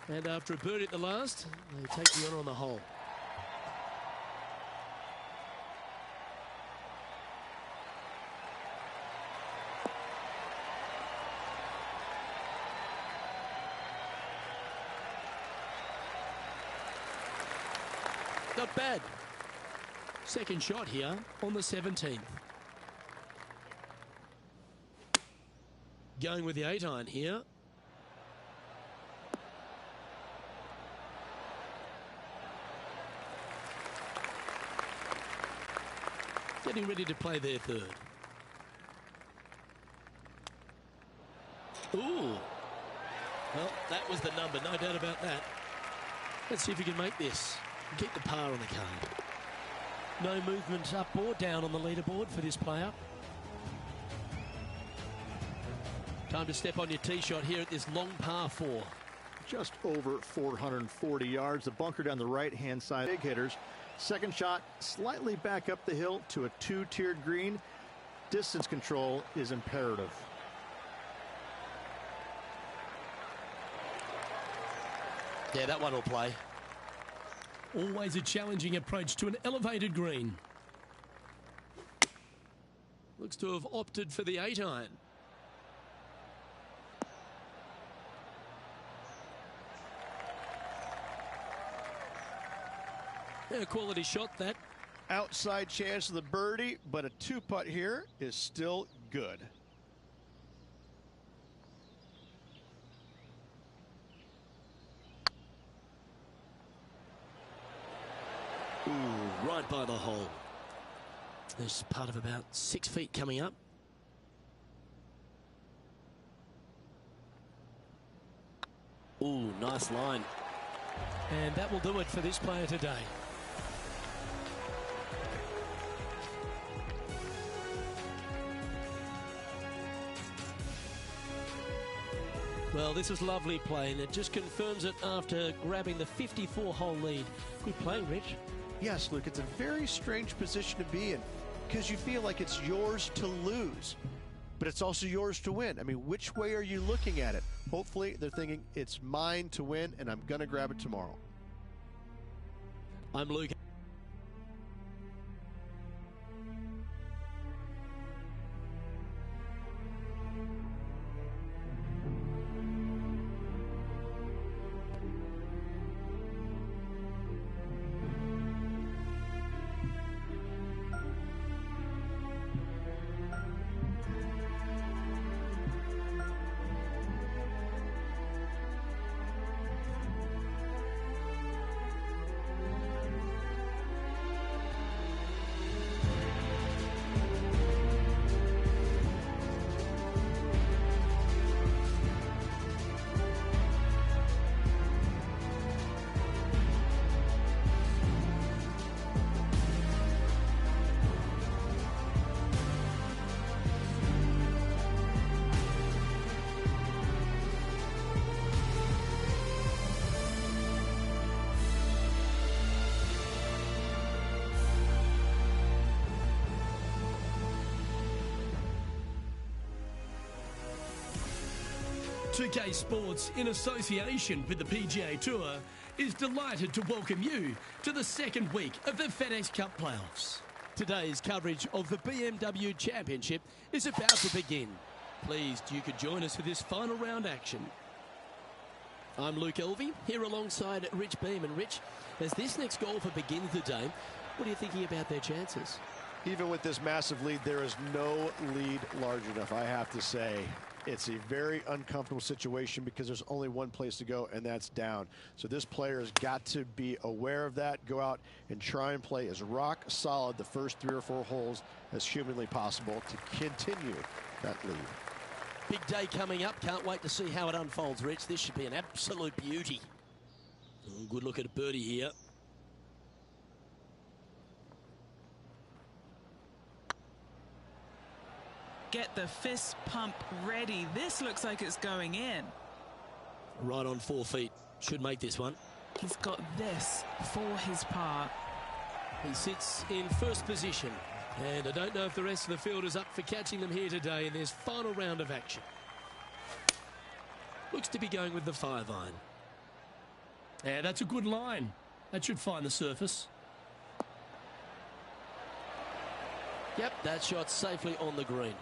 And after a birdie at the last, they take the honour on the hole. Not bad. Second shot here on the 17th. Going with the 8-iron here. Getting ready to play their third. Ooh. Well, that was the number, no doubt about that. Let's see if we can make this. Keep the par on the card. No movement up or down on the leaderboard for this player. Time to step on your tee shot here at this long par 4. Just over 440 yards. The bunker down the right-hand side. Big hitters. Second shot, slightly back up the hill to a 2-tiered green. Distance control is imperative. Yeah, that one will play. Always a challenging approach to an elevated green. Looks to have opted for the 8-iron. A quality shot, that. Outside chance of the birdie, but a 2-putt here is still good. Ooh, right by the hole. There's part of about 6 feet coming up. Ooh, nice line. And that will do it for this player today. Well, this is lovely play, and it just confirms it after grabbing the 54-hole lead. Good playing, Rich. Yes, Luke, it's a very strange position to be in because you feel like it's yours to lose, but it's also yours to win. I mean, which way are you looking at it? Hopefully, they're thinking it's mine to win, and I'm going to grab it tomorrow. I'm Luke. K Sports, in association with the PGA Tour, is delighted to welcome you to the second week of the FedEx Cup playoffs. Today's coverage of the BMW Championship is about to begin. Pleased you could join us for this final round action. I'm Luke Elvey, here alongside Rich Beam. And Rich, as this next golfer begins the day, what are you thinking about their chances? Even with this massive lead, there is no lead large enough, I have to say. It's a very uncomfortable situation because there's only one place to go, and that's down. So this player has got to be aware of that, go out and try and play as rock solid the first 3 or 4 holes as humanly possible to continue that lead. Big day coming up. Can't wait to see how it unfolds, Rich. This should be an absolute beauty. Oh, good look at a birdie here. Get the fist pump ready. This looks like it's going in. Right on 4 feet. Should make this one. He's got this for his par. He sits in first position. And I don't know if the rest of the field is up for catching them here today in this final round of action. Looks to be going with the 5-iron. Yeah, that's a good line. That should find the surface. Yep, that shot's safely on the green.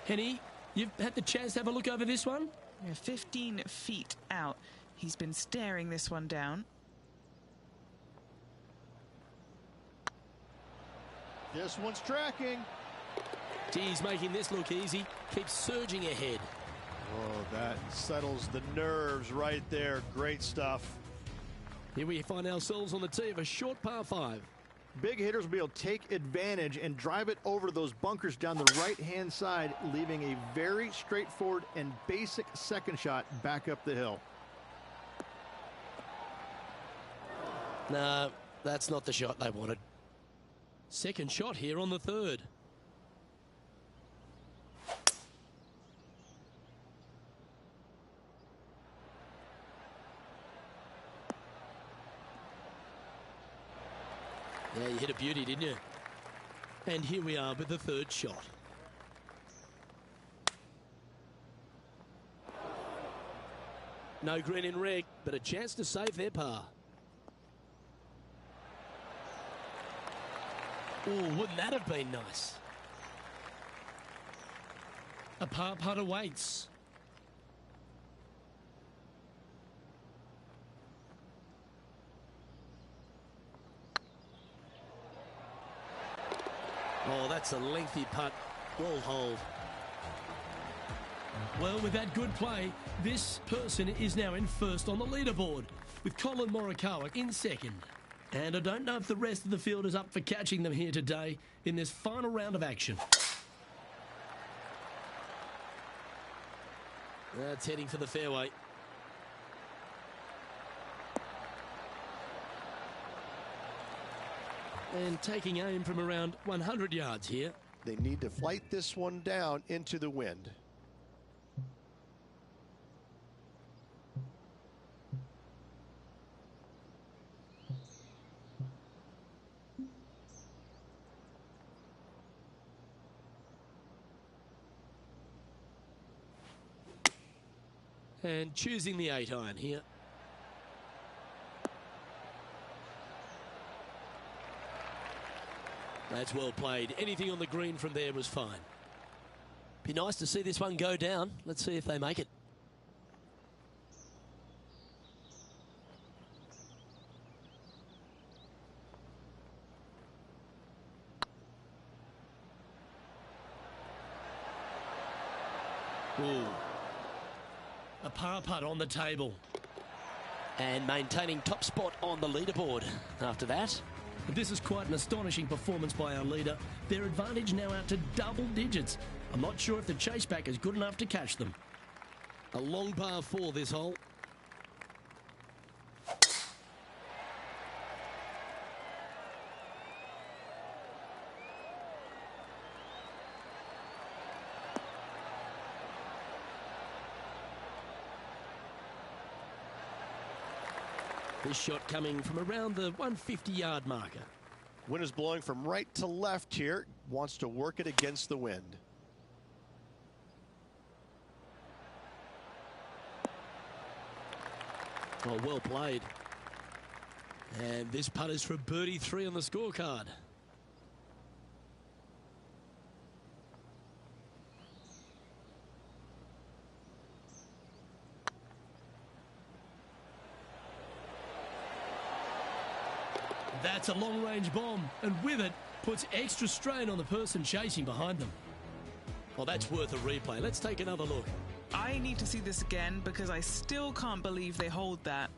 Henny, you've had the chance to have a look over this one? Yeah, 15 feet out. He's been staring this one down. This one's tracking. He's making this look easy. Keeps surging ahead. Oh, that settles the nerves right there. Great stuff. Here we find ourselves on the tee of a short par 5. Big hitters will be able to take advantage and drive it over those bunkers down the right-hand side, leaving a very straightforward and basic second shot back up the hill. No, that's not the shot they wanted. Second shot here on the 3rd. Yeah, you hit a beauty, didn't you? And here we are with the 3rd shot. No green in red, but a chance to save their par. Oh, wouldn't that have been nice? A par putt awaits. Oh, that's a lengthy putt. Well holed. Well, with that good play, this person is now in first on the leaderboard, with Colin Morikawa in second. And I don't know if the rest of the field is up for catching them here today in this final round of action. That's heading for the fairway. And taking aim from around 100 yards here. They need to flight this one down into the wind. And choosing the 8-iron here. That's well played. Anything on the green from there was fine. Be nice to see this one go down. Let's see if they make it. Ooh. A par putt on the table. And maintaining top spot on the leaderboard after that. This is quite an astonishing performance by our leader. Their advantage now out to double digits. I'm not sure if the chase back is good enough to catch them. A long par 4 this hole. This shot coming from around the 150-yard marker. Wind is blowing from right to left here. Wants to work it against the wind. Oh, well played. And this putt is for birdie 3 on the scorecard. That's a long-range bomb, and with it, puts extra strain on the person chasing behind them. Well, that's worth a replay. Let's take another look. I need to see this again because I still can't believe they hold that.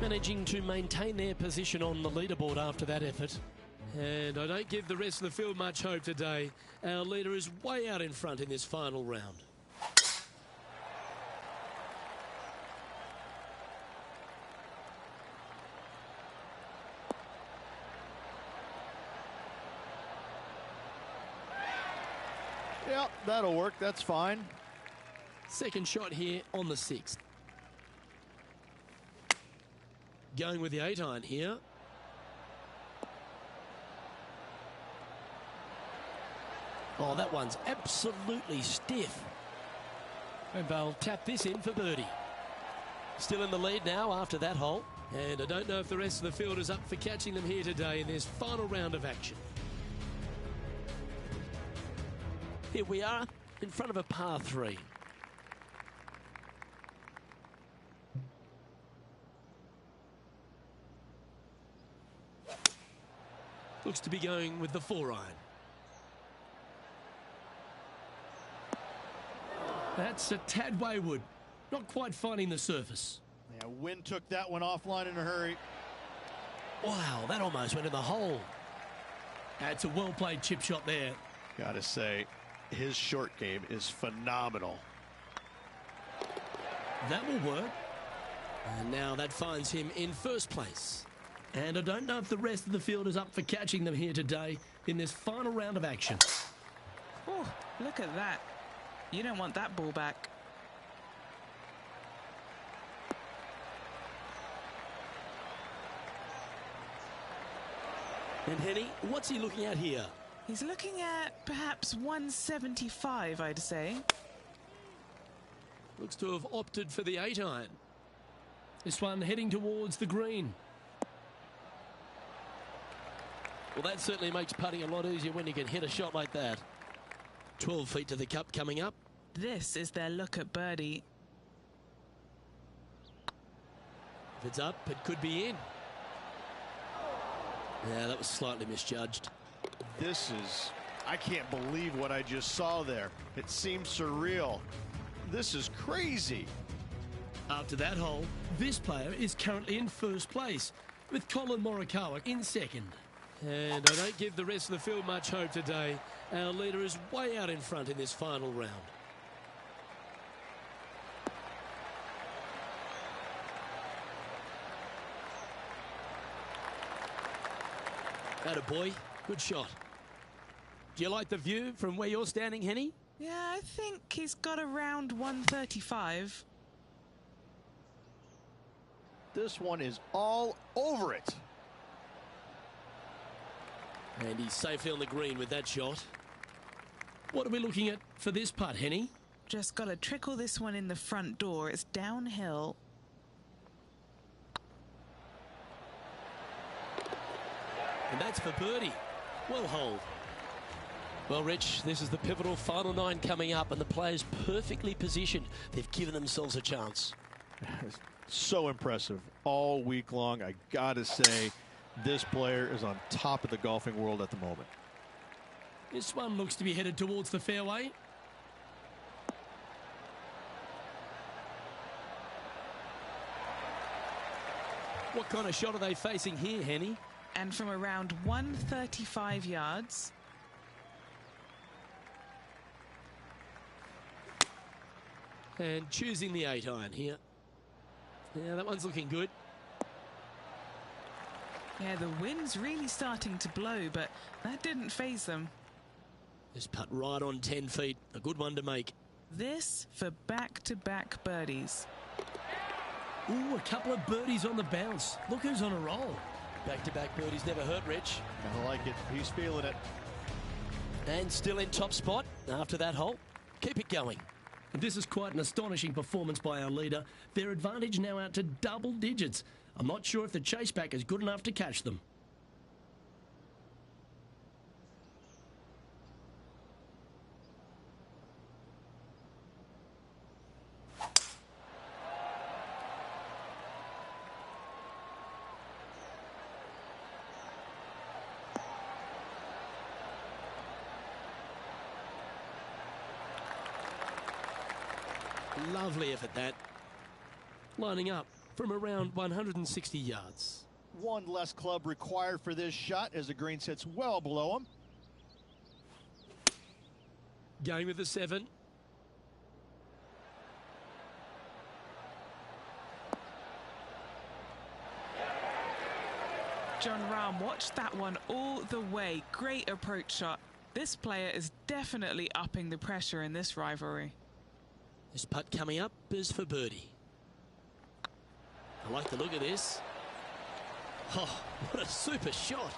Managing to maintain their position on the leaderboard after that effort. And I don't give the rest of the field much hope today. Our leader is way out in front in this final round. Yep, that'll work. That's fine. Second shot here on the 6th. Going with the 8-iron here. Oh, that one's absolutely stiff. And they'll tap this in for birdie. Still in the lead now after that hole. And I don't know if the rest of the field is up for catching them here today in this final round of action. Here we are in front of a par 3. Looks to be going with the 4-iron. That's a tad wayward. Not quite finding the surface. Yeah, wind took that one offline in a hurry. Wow, that almost went in the hole. That's a well-played chip shot there. Gotta say, his short game is phenomenal. That will work. And now that finds him in first place. And I don't know if the rest of the field is up for catching them here today in this final round of action. Oh, look at that. You don't want that ball back. And Henny, what's he looking at here? He's looking at perhaps 175, I'd say. Looks to have opted for the 8-iron. This one heading towards the green. Well, that certainly makes putting a lot easier when you can hit a shot like that. 12 feet to the cup coming up. This is their look at birdie. If it's up, it could be in. Yeah, that was slightly misjudged. This is, I can't believe what I just saw there. It seems surreal. This is crazy. After that hole, this player is currently in first place, with Colin Morikawa in second. And I don't give the rest of the field much hope today. Our leader is way out in front in this final round. Attaboy, good shot. Do you like the view from where you're standing, Henny? Yeah, I think he's got around 135. This one is all over it. And he's safely on the green with that shot. What are we looking at for this putt, Henny? Just got to trickle this one in the front door. It's downhill. And that's for birdie. Well holed. Well, Rich, this is the pivotal final 9 coming up, and the players perfectly positioned. They've given themselves a chance. So impressive all week long. I gotta say, this player is on top of the golfing world at the moment. This one looks to be headed towards the fairway. What kind of shot are they facing here, Henny? And from around 135 yards. And choosing the 8-iron here. Yeah, that one's looking good. Yeah, the wind's really starting to blow, but that didn't faze them. This putt right on 10 feet. A good one to make. This for back-to-back birdies. Ooh, a couple of birdies on the bounce. Look who's on a roll. Back-to-back birdies never hurt, Rich. I like it. He's feeling it. And still in top spot after that hole. Keep it going. And this is quite an astonishing performance by our leader. Their advantage now out to double digits. I'm not sure if the chase back is good enough to catch them. lovely effort that. Lining up from around 160 yards. One less club required for this shot as the green sits well below him. Going with the 7. John Rahm watched that one all the way. Great approach shot. This player is definitely upping the pressure in this rivalry. This putt coming up is for birdie. I like the look of this. Oh, what a super shot.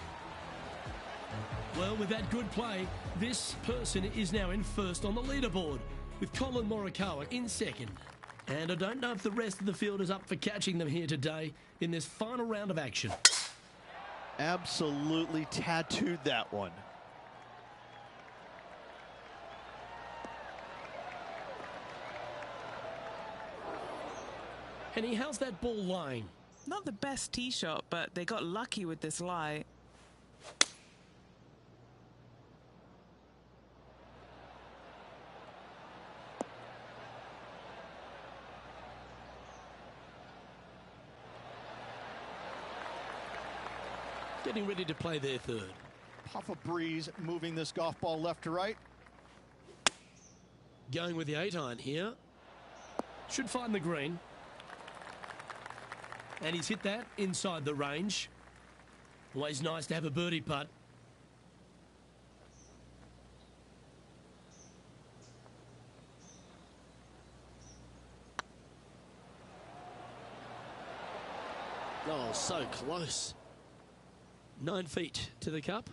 Well, with that good play, this person is now in first on the leaderboard, with Colin Morikawa in second. And I don't know if the rest of the field is up for catching them here today in this final round of action. Absolutely tattooed that one. Henny, how's that ball lying? Not the best tee shot, but they got lucky with this lie. Getting ready to play their third. Puff a breeze moving this golf ball left to right. Going with the 8-iron here. Should find the green. And he's hit that inside the range. Always nice to have a birdie putt. Oh, so close. 9 feet to the cup.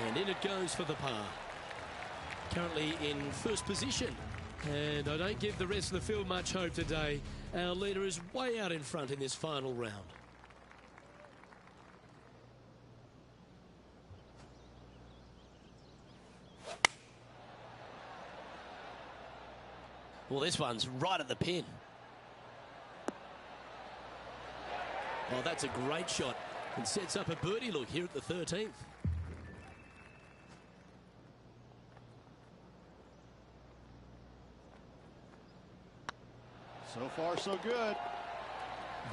And in it goes for the par. Currently in first position. And I don't give the rest of the field much hope today. Our leader is way out in front in this final round. Well, this one's right at the pin. Oh, that's a great shot and sets up a birdie look here at the 13th. So far, so good.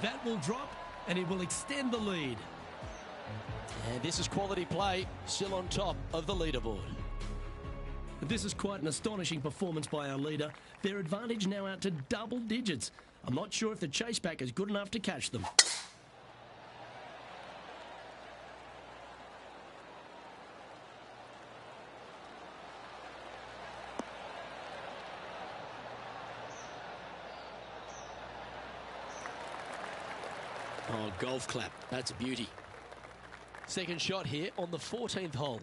That will drop, and it will extend the lead. And this is quality play, still on top of the leaderboard. This is quite an astonishing performance by our leader. Their advantage now out to double digits. I'm not sure if the chase back is good enough to catch them. Oh, golf clap. That's a beauty. Second shot here on the 14th hole.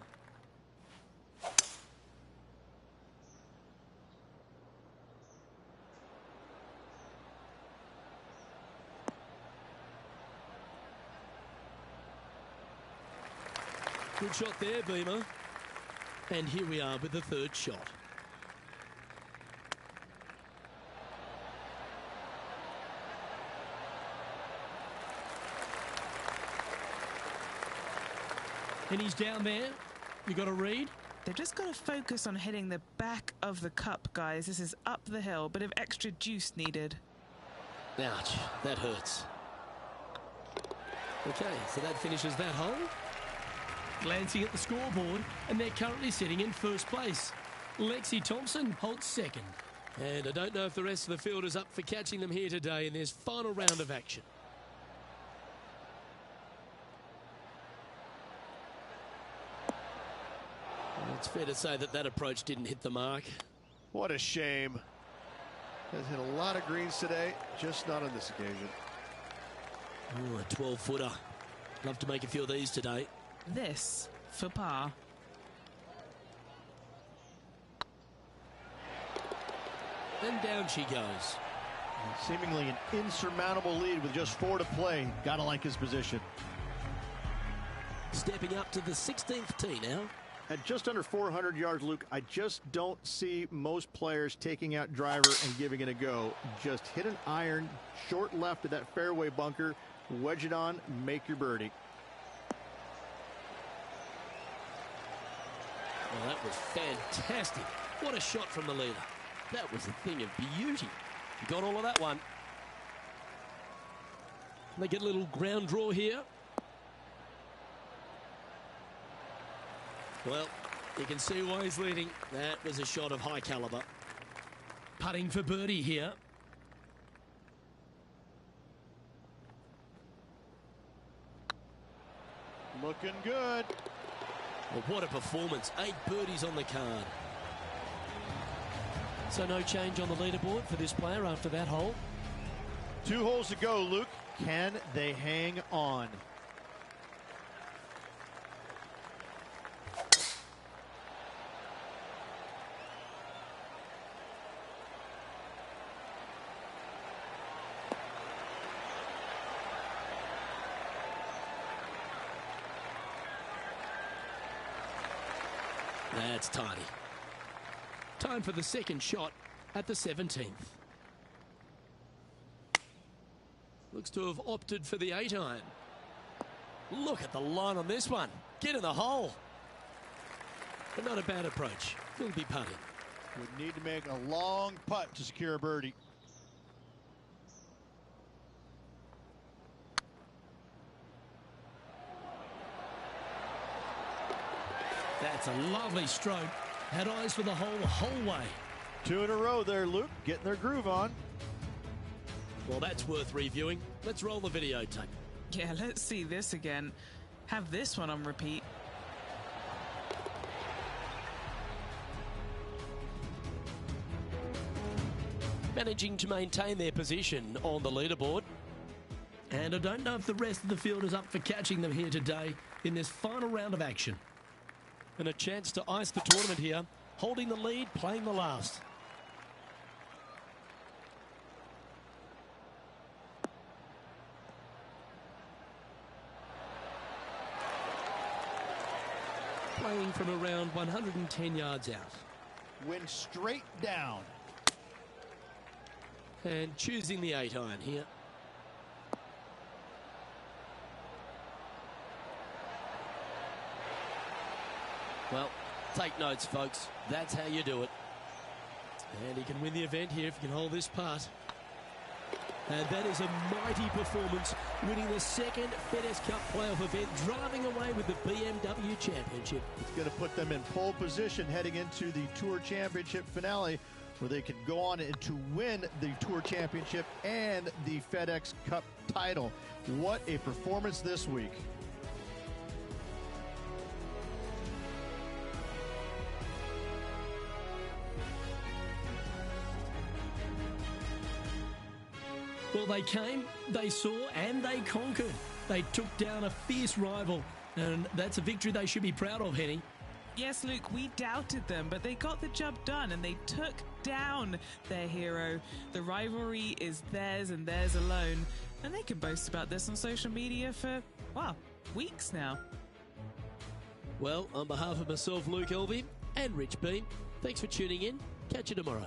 Good shot there, Beamer. And here we are with the third shot. And he's down there. You got to read. They've just got to focus on hitting the back of the cup, guys. This is up the hill. Bit of extra juice needed. Ouch, that hurts. Okay, so that finishes that hole. Glancing at the scoreboard, and they're currently sitting in first place. Lexi Thompson holds second. And I don't know if the rest of the field is up for catching them here today in this final round of action. It's fair to say that that approach didn't hit the mark. What a shame. Has hit a lot of greens today, just not on this occasion. Ooh, a 12-footer. Love to make a few of these today. This for par. And down she goes. Seemingly an insurmountable lead with just 4 to play. Gotta like his position. Stepping up to the 16th tee now. At just under 400 yards, Luke, I just don't see most players taking out driver and giving it a go. Just hit an iron, short left of that fairway bunker, wedge it on, make your birdie. Well, that was fantastic. What a shot from the leader. That was a thing of beauty. You got all of that one. They get a little ground draw here. Well, you can see why he's leading. That was a shot of high caliber. Putting for birdie here. Looking good. Well, what a performance. 8 birdies on the card. So no change on the leaderboard for this player after that hole. 2 holes to go, Luke. Can they hang on? That's tidy. Time for the second shot at the 17th. Looks to have opted for the 8-iron. Look at the line on this one. Get in the hole. But not a bad approach. He'll be putting. Would need to make a long putt to secure a birdie. That's a lovely stroke. Had eyes for the hole the whole way. 2 in a row there, Luke. Getting their groove on. Well, that's worth reviewing. Let's roll the videotape. Yeah, let's see this again. Have this one on repeat. Managing to maintain their position on the leaderboard. And I don't know if the rest of the field is up for catching them here today in this final round of action. And a chance to ice the tournament here. Holding the lead, playing the last. Playing from around 110 yards out. Went straight down. And choosing the 8-iron here. Well, take notes, folks. That's how you do it. And he can win the event here if he can hold this putt. And that is a mighty performance, winning the second FedEx Cup playoff event, driving away with the BMW Championship. It's going to put them in pole position heading into the Tour Championship finale, where they can go on and to win the Tour Championship and the FedEx Cup title. What a performance this week. Well, they came, they saw, and they conquered. They took down a fierce rival, and that's a victory they should be proud of, Henny. Yes, Luke, we doubted them, but they got the job done and they took down their hero. The rivalry is theirs and theirs alone, and they can boast about this on social media for, well, weeks now. Well, on behalf of myself, Luke Elvey, and Rich Beam, thanks for tuning in. Catch you tomorrow.